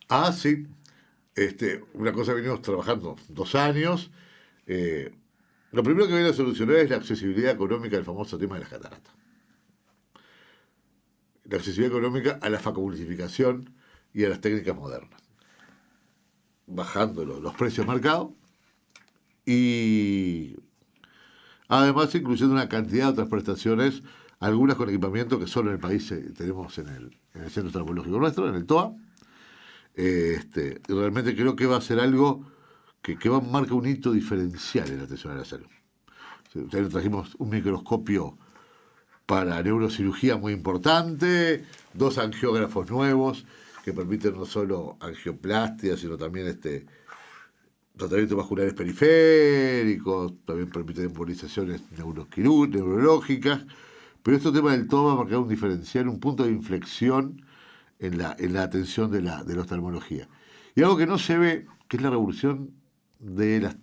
Ah, sí. Una cosa que venimos trabajando 2 años. Lo primero que viene a solucionar es la accesibilidad económica del famoso tema de las cataratas. La accesibilidad económica a la facultificación y a las técnicas modernas. Bajando los precios marcados y además incluyendo una cantidad de otras prestaciones, algunas con equipamiento que solo en el país tenemos en el centro oftalmológico nuestro, en el TOA. Y realmente creo que va a ser algo que marca un hito diferencial en la atención a la salud. Trajimos un microscopio para neurocirugía muy importante, 2 angiógrafos nuevos que permiten no solo angioplastia, sino también tratamientos vasculares periféricos, también permiten embolizaciones neurológicas, pero este tema del TOA va a marcar un diferencial, un punto de inflexión en la atención de la oftalmología. Y algo que no se ve, que es la revolución de la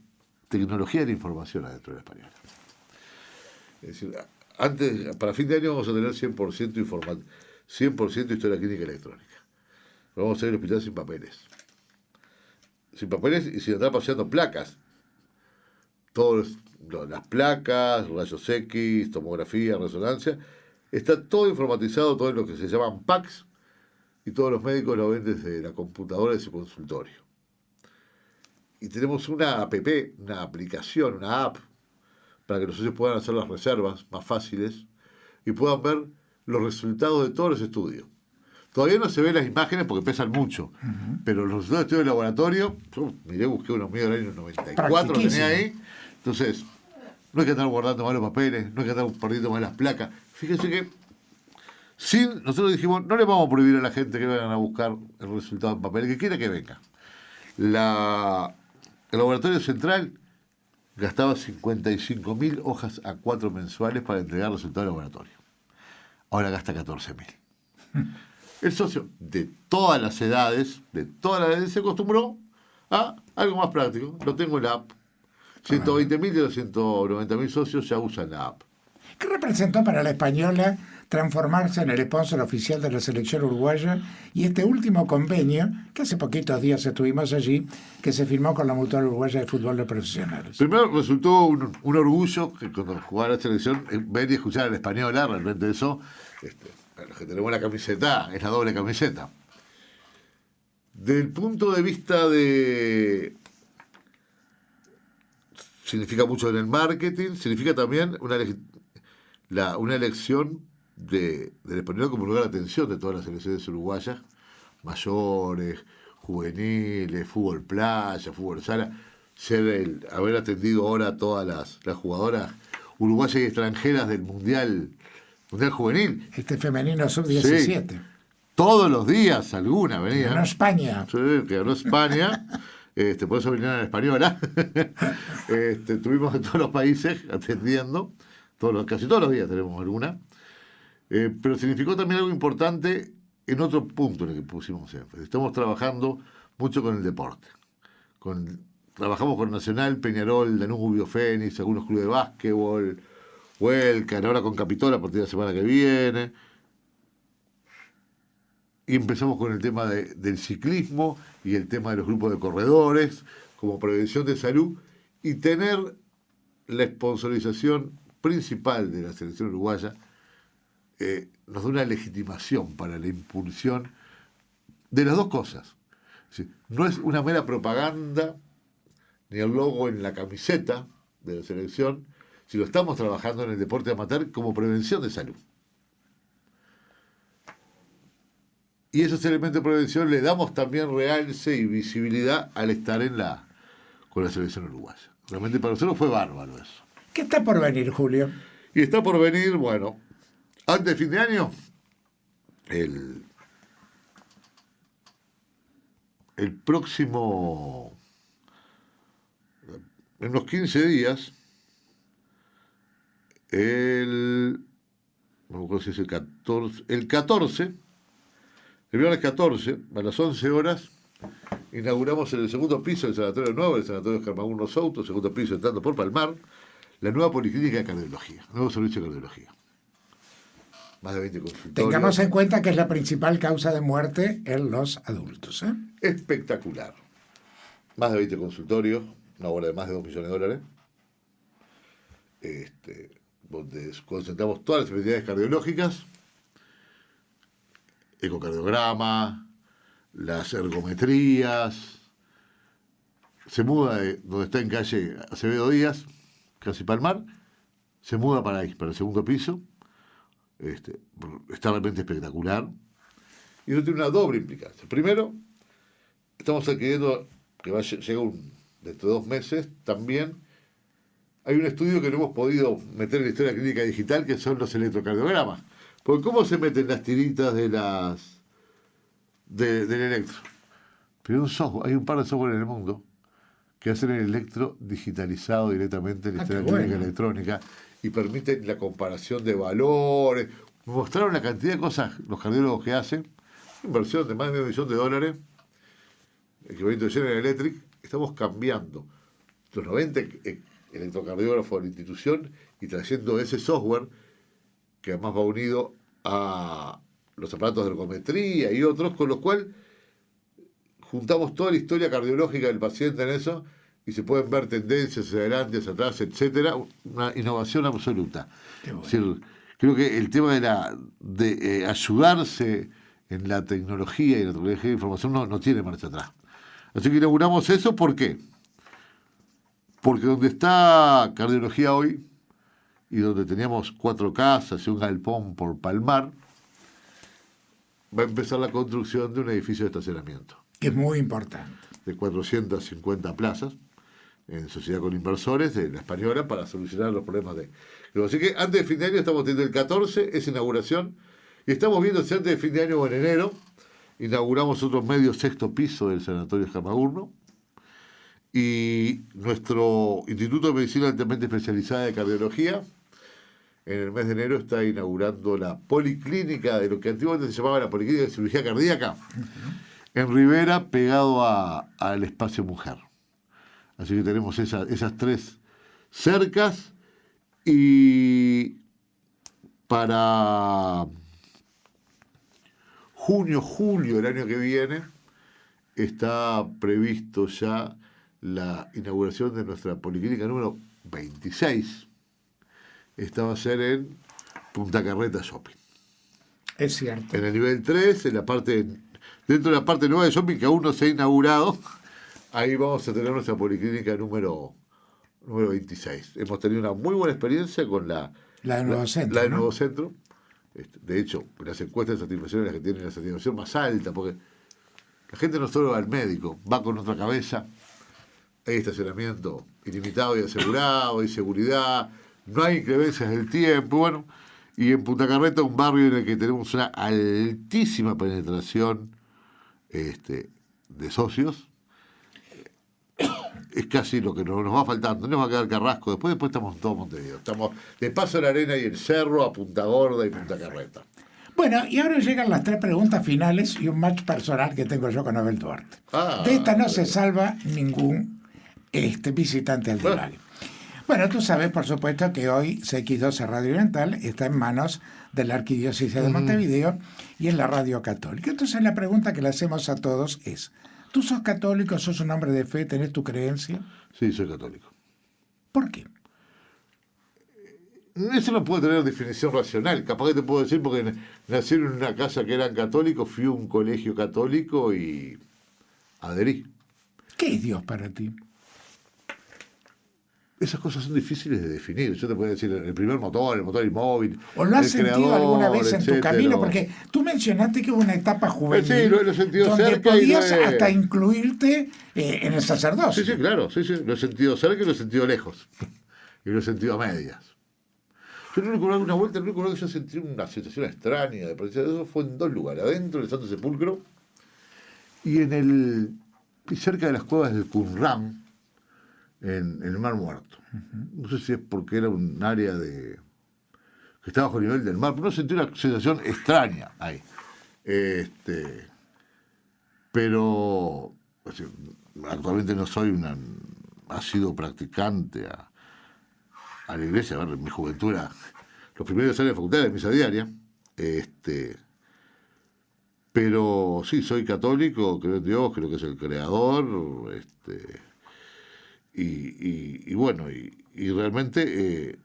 tecnología de la información adentro de la española. Es decir, para fin de año vamos a tener 100% historia clínica electrónica. Vamos a hacer el hospital sin papeles. Sin papeles y sin andar paseando placas. Todas las placas, rayos X, tomografía, resonancia. Está todo informatizado, todo lo que se llaman PACS, y todos los médicos lo ven desde la computadora de su consultorio. Y tenemos una aplicación, una app, para que los socios puedan hacer las reservas más fáciles y puedan ver los resultados de todos los estudios. Todavía no se ven las imágenes porque pesan mucho, pero los resultados de estudios de laboratorio, busqué unos míos del año 94, lo tenía ahí. Entonces, no hay que estar guardando más los papeles, no hay que estar perdiendo más las placas. Fíjense que nosotros dijimos, no le vamos a prohibir a la gente que vayan a buscar el resultado en papel, que quiera que venga. El laboratorio central gastaba 55.000 hojas A4 mensuales para entregar resultados de laboratorio. Ahora gasta 14.000. El socio de todas las edades, se acostumbró a algo más práctico. Lo tengo en la app. 120.000 de los 190.000 socios ya usan la app. ¿Qué representó para la española transformarse en el sponsor oficial de la selección uruguaya y este último convenio, que hace poquitos días estuvimos allí, que se firmó con la Mutual Uruguaya de Fútbol de Profesionales? Primero resultó un orgullo que cuando jugaba la selección ver y escuchar a la española, realmente eso, los que tenemos la camiseta, es la doble camiseta. Del punto de vista significa mucho en el marketing, significa también una elección del español como lugar de atención de todas las selecciones uruguayas, mayores, juveniles, fútbol playa, fútbol sala, haber atendido ahora a todas las jugadoras uruguayas y extranjeras del Mundial Juvenil. Femenino sub-17. Sí, todos los días alguna venía. Ganó España. Sí, que ganó España. Por eso vinieron a la española. Estuvimos en todos los países atendiendo. Casi todos los días tenemos alguna. Pero significó también algo importante en otro punto en el que pusimos énfasis. Estamos trabajando mucho con el deporte. Trabajamos con Nacional, Peñarol, Danubio, Fénix, algunos clubes de básquetbol, Huelcan, ahora con Capitol a partir de la semana que viene. Y empezamos con el tema del ciclismo y el tema de los grupos de corredores como prevención de salud y tener la sponsorización principal de la selección uruguaya nos da una legitimación para la impulsión de las dos cosas. Es decir, no es una mera propaganda ni el logo en la camiseta de la selección, sino estamos trabajando en el deporte amateur como prevención de salud. Y esos elementos de prevención le damos también realce y visibilidad al estar con la selección uruguaya. Realmente para nosotros fue bárbaro eso. ¿Qué está por venir, Julio? Y está por venir, bueno, antes de fin de año, el próximo, en unos 15 días, no me acuerdo si es el 14, el viernes 14, a las 11 horas, inauguramos en el segundo piso del Sanatorio Nuevo, el Sanatorio Germán Souto, segundo piso entrando por Palmar, la nueva policlínica de cardiología, nuevo servicio de cardiología. Más de 20 consultorios. Tengamos en cuenta que es la principal causa de muerte en los adultos. Espectacular. Más de 20 consultorios, una obra de más de $2 millones. Donde concentramos todas las especialidades cardiológicas, ecocardiograma, las ergometrías. Se muda de donde está en calle Acevedo Díaz, casi Palmar, se muda para ahí, para el segundo piso. Está realmente espectacular. Y eso tiene una doble implicancia. Primero, estamos adquiriendo, que va a llegar dentro de 2 meses, también hay un estudio que no hemos podido meter en la historia clínica digital, que son los electrocardiogramas. Porque ¿cómo se meten las tiritas del electro? Pero hay un par de software en el mundo que hacen el electro digitalizado directamente en la historia clínica electrónica y permiten la comparación de valores. Me mostraron la cantidad de cosas los cardiólogos que hacen. Inversión de más de $1 millón, equivalente a General Electric. Estamos cambiando los 90 electrocardiógrafos de la institución y trayendo ese software que además va unido a los aparatos de ergometría y otros, con los cuales juntamos toda la historia cardiológica del paciente en eso y se pueden ver tendencias hacia adelante, hacia atrás, etcétera. Una innovación absoluta. Bueno. Es decir, creo que el tema de ayudarse en la tecnología y la tecnología de información no tiene marcha atrás. Así que inauguramos eso. ¿Por qué? Porque donde está cardiología hoy y donde teníamos 4 casas y un galpón por Palmar, va a empezar la construcción de un edificio de estacionamiento. Que es muy importante. De 450 plazas, en sociedad con inversores de la Española, para solucionar los problemas de... Así que antes de fin de año estamos teniendo el 14, esa inauguración, y estamos viendo si antes de fin de año o en enero inauguramos otro medio 6º piso del Sanatorio Germán. Y nuestro Instituto de Medicina Altamente Especializada de Cardiología, en el mes de enero, está inaugurando la policlínica de lo que antiguamente se llamaba la Policlínica de Cirugía Cardíaca, en Rivera, pegado al Espacio Mujer. Así que tenemos esas 3 cercas, y para junio, julio del año que viene está previsto ya la inauguración de nuestra policlínica número 26. Esta va a ser en Punta Carreta Shopping. Es cierto. En el nivel 3, dentro de la parte nueva de shopping que aún no se ha inaugurado, ahí vamos a tener nuestra policlínica número 26. Hemos tenido una muy buena experiencia con la de Nuevo Centro. La de Nuevo Centro. De hecho, las encuestas de satisfacción es la que tienen la satisfacción más alta, porque la gente no solo va al médico, va con otra cabeza. Hay estacionamiento ilimitado y asegurado, hay seguridad, no hay inclemencias del tiempo, bueno. Y en Punta Carreta, un barrio en el que tenemos una altísima penetración de socios, es casi lo que nos va faltando. No nos va a quedar Carrasco, después estamos en todo Montevideo. Estamos de Paso a la Arena y el Cerro a Punta Gorda y Punta Carreta. Bueno, y ahora llegan las 3 preguntas finales y un match personal que tengo yo con Abel Duarte. De esta no se salva ningún visitante al divague. Bueno, tú sabes, por supuesto, que hoy CX12 Radio Oriental está en manos de la Arquidiócesis de Montevideo y es la radio católica. Entonces la pregunta que le hacemos a todos es: ¿tú sos católico, sos un hombre de fe, tenés tu creencia? Sí, soy católico. ¿Por qué? Eso no puede tener definición racional. Capaz que te puedo decir porque nací en una casa que eran católicos, fui a un colegio católico y adherí. ¿Qué es Dios para ti? esas cosas son difíciles de definir. Yo te puedo decir el primer motor, el motor inmóvil, ¿O lo has el sentido creador, alguna vez en tu etcétera. camino? Porque tú mencionaste que hubo una etapa juvenil Sí, lo he sentido donde cerca y podías lo he- hasta incluirte en el sacerdocio. Sí, claro, sí, lo he sentido cerca y lo he sentido lejos. Y lo he sentido a medias. Yo no recuerdo una vuelta, no recuerdo que yo sentí una sensación extraña de presencia. Eso fue en dos lugares, adentro del Santo Sepulcro y y cerca de las cuevas del Qumran, en el Mar Muerto. No sé si es porque era un área que está bajo el nivel del mar, pero no sentí una sensación extraña ahí. Pero o sea, actualmente no soy ha sido practicante a la iglesia. A ver, en mi juventud era los primeros años de facultad de misa diaria. Pero sí, soy católico, creo en Dios, creo que es el creador. Y bueno, y realmente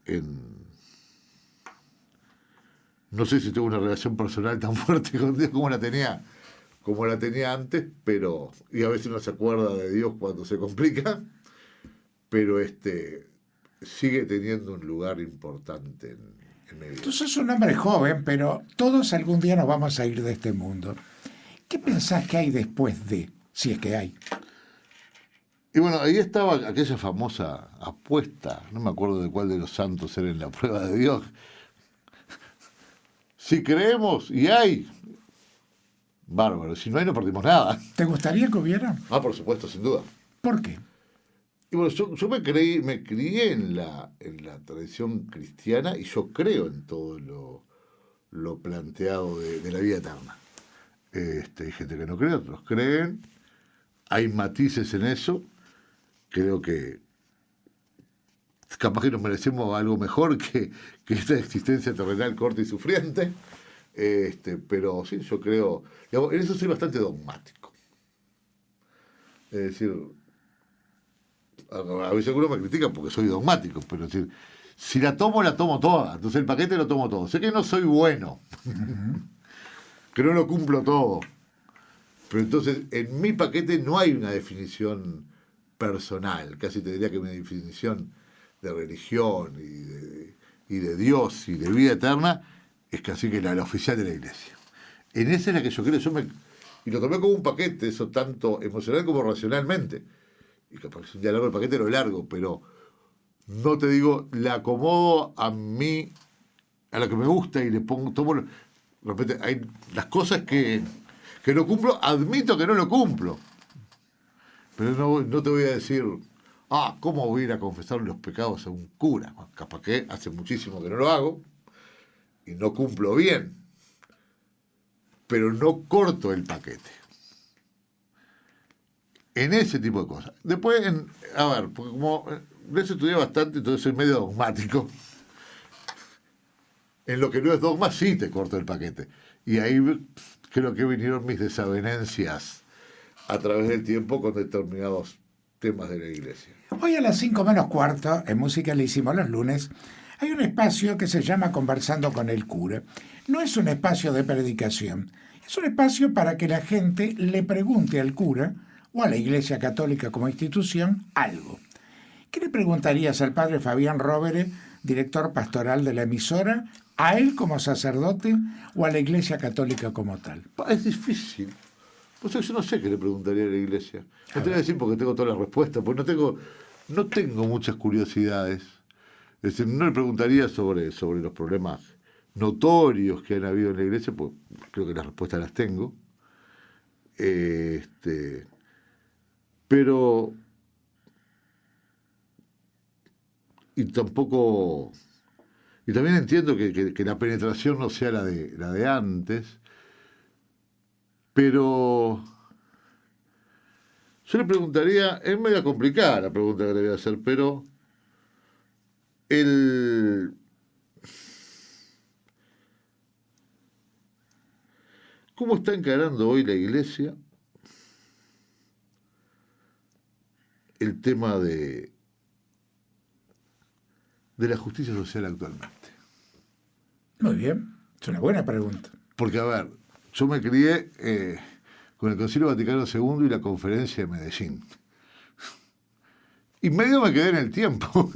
no sé si tengo una relación personal tan fuerte con Dios como la tenía antes, y a veces uno se acuerda de Dios cuando se complica, pero sigue teniendo un lugar importante en mi vida. Tú sos un hombre joven, pero todos algún día nos vamos a ir de este mundo. ¿Qué pensás que hay después de, si es que hay? Y bueno, ahí estaba aquella famosa apuesta, no me acuerdo de cuál de los santos era en la prueba de Dios. Si creemos y hay, bárbaro, si no hay no perdimos nada. ¿Te gustaría que hubiera? Por supuesto, sin duda. ¿Por qué? Y bueno, yo me crié en la tradición cristiana y yo creo en todo lo planteado de la vida eterna. Hay gente que no cree, otros creen, hay matices en eso. Creo que capaz que nos merecemos algo mejor que esta existencia terrenal corta y sufriente. Pero sí, yo creo, digamos, en eso soy bastante dogmático. Es decir, a veces algunos me critican porque soy dogmático, pero es decir, si la tomo toda. Entonces el paquete lo tomo todo. Sé que no soy bueno, que no lo cumplo todo. Pero entonces en mi paquete no hay una definición personal, casi te diría que una definición de religión y de Dios y de vida eterna es casi que la oficial de la iglesia. En esa es la que yo creo, y lo tomé como un paquete, eso tanto emocional como racionalmente. Y capaz que un día largo el paquete lo largo, pero no te digo, le acomodo a mí, a lo que me gusta y le tomo, de repente hay las cosas que no cumplo, admito que no lo cumplo. Pero no te voy a decir, ¿cómo voy a ir a confesar los pecados a un cura? Capaz que hace muchísimo que no lo hago y no cumplo bien, pero no corto el paquete. En ese tipo de cosas. Después, porque como de eso estudié bastante, entonces soy medio dogmático. En lo que no es dogma, sí te corto el paquete. Y ahí creo que vinieron mis desavenencias a través del tiempo con determinados temas de la iglesia. Hoy a las 5 menos cuarto, en Música le hicimos los lunes, hay un espacio que se llama Conversando con el Cura. No es un espacio de predicación, es un espacio para que la gente le pregunte al cura o a la Iglesia Católica como institución algo. ¿Qué le preguntarías al padre Fabián Rovere, director pastoral de la emisora, a él como sacerdote o a la Iglesia Católica como tal? Es difícil. Pues yo no sé qué le preguntaría a la iglesia. No te voy a decir porque tengo todas las respuestas, porque no tengo muchas curiosidades. Es decir, no le preguntaría sobre los problemas notorios que han habido en la iglesia, pues creo que las respuestas las tengo. Pero y tampoco, y también entiendo que la penetración no sea la de antes, pero yo le preguntaría, es medio complicada la pregunta que le voy a hacer, pero ¿cómo está encarando hoy la iglesia el tema de la justicia social actualmente? Muy bien, es una buena pregunta. Porque, a ver, yo me crié con el Concilio Vaticano II y la Conferencia de Medellín. Y medio me quedé en el tiempo.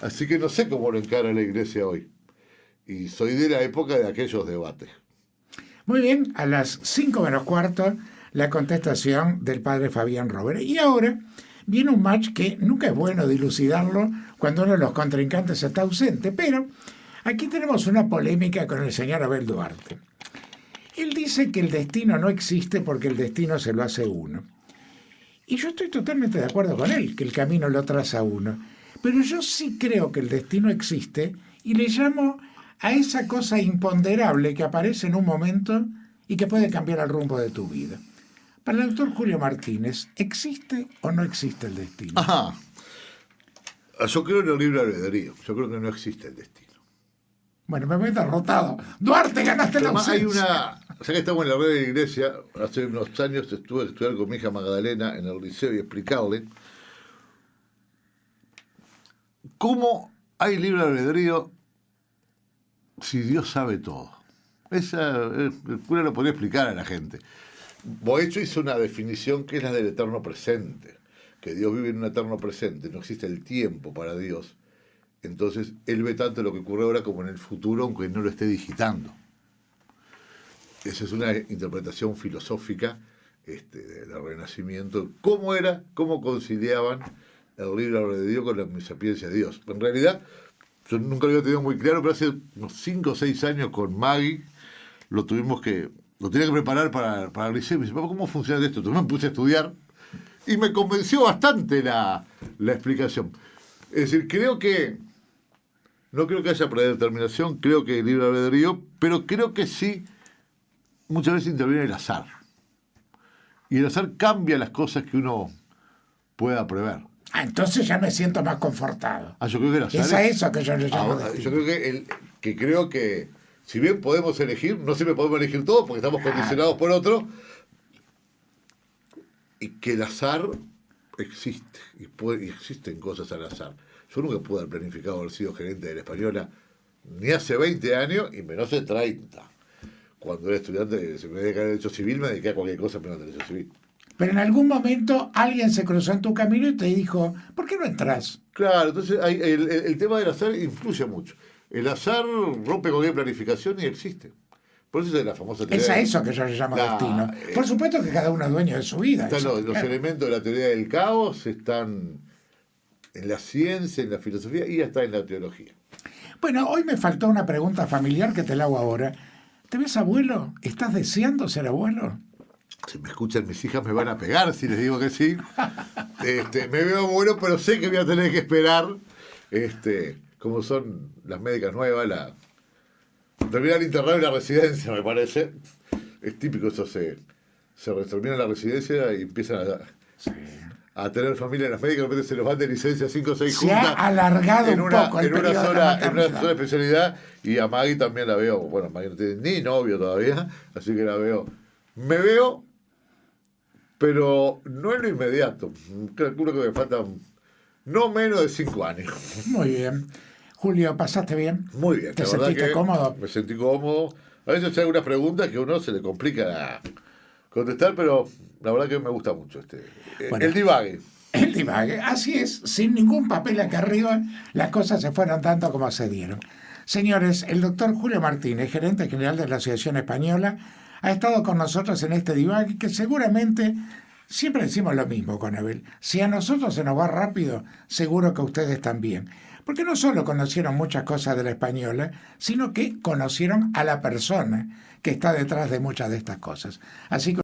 Así que no sé cómo lo encara la iglesia hoy. Y soy de la época de aquellos debates. Muy bien, a las 5 menos cuarto, la contestación del padre Fabián Robert. Y ahora viene un match que nunca es bueno dilucidarlo cuando uno de los contrincantes está ausente, pero aquí tenemos una polémica con el señor Abel Duarte. Él dice que el destino no existe porque el destino se lo hace uno. Y yo estoy totalmente de acuerdo con él, que el camino lo traza uno. Pero yo sí creo que el destino existe y le llamo a esa cosa imponderable que aparece en un momento y que puede cambiar el rumbo de tu vida. Para el doctor Julio Martínez, ¿existe o no existe el destino? Ajá. Yo creo en el libre albedrío. Yo creo que no existe el destino. Bueno, me voy derrotado. Duarte, ganaste la Además, ausencia. Ya que estamos en la red de la iglesia, hace unos años estuve a estudiar con mi hija Magdalena en el liceo y explicarle cómo hay libre albedrío si Dios sabe todo. El cura lo podría explicar a la gente. Boecho hizo una definición que es la del eterno presente, que Dios vive en un eterno presente, no existe el tiempo para Dios. Entonces, él ve tanto lo que ocurre ahora como en el futuro, aunque no lo esté digitando. Esa es una interpretación filosófica del Renacimiento. ¿Cómo conciliaban el libre albedrío con la sapiencia de Dios? En realidad, yo nunca lo había tenido muy claro, pero hace unos 5 o 6 años con Maggie lo tenía que preparar para el liceo. Me dice, papá, ¿cómo funciona esto? Entonces me puse a estudiar y me convenció bastante la explicación. Es decir, no creo que haya predeterminación, creo que hay libre albedrío, pero creo que sí muchas veces interviene el azar. Y el azar cambia las cosas que uno pueda prever. Entonces ya me siento más confortado. Yo creo que el azar Es a eso que yo le llamo destino. Yo creo que si bien podemos elegir, no siempre podemos elegir todo porque estamos condicionados por otro, y que el azar existe, y existen cosas al azar. Yo nunca pude haber planificado haber sido gerente de la Española ni hace 20 años y menos de 30. Cuando era estudiante, se me dediqué a derecho civil, me dediqué a cualquier cosa menos derecho civil. Pero en algún momento alguien se cruzó en tu camino y te dijo, ¿por qué no entras? Claro, entonces el tema del azar influye mucho. El azar rompe cualquier planificación y existe. Por eso es la famosa teoría. Es a eso que yo le llamo destino. Por supuesto que cada uno es dueño de su vida. Están eso, los claro. elementos de la teoría del caos, están en la ciencia, en la filosofía y hasta en la teología. Bueno, hoy me faltó una pregunta familiar que te la hago ahora. ¿Te ves abuelo? ¿Estás deseando ser abuelo? Si me escuchan mis hijas me van a pegar si les digo que sí. Me veo bueno, pero sé que voy a tener que esperar, como son las médicas nuevas, terminar el internado y la residencia, me parece. Es típico eso, se termina la residencia y empiezan a tener familia en las médicas, de repente se los van de licencia 5 o 6 juntas. Se ha alargado un poco el periodo de la en una sola especialidad, y a Maggie también la veo, bueno, Maggie no tiene ni novio todavía, así que la veo. Me veo, pero no en lo inmediato. Calculo que me faltan no menos de 5 años. Muy bien. Julio, ¿pasaste bien? Muy bien. ¿Te sentiste cómodo? Me sentí cómodo. A veces hay algunas preguntas que a uno se le complica contestar, pero la verdad que me gusta mucho Bueno, el divague. El divague, así es, sin ningún papel acá arriba, las cosas se fueron dando como se dieron. Señores, el doctor Julio Martínez, gerente general de la Asociación Española, ha estado con nosotros en este divague que seguramente siempre decimos lo mismo con Abel. Si a nosotros se nos va rápido, seguro que a ustedes también. Porque no solo conocieron muchas cosas de la Española, sino que conocieron a la persona que está detrás de muchas de estas cosas. Así que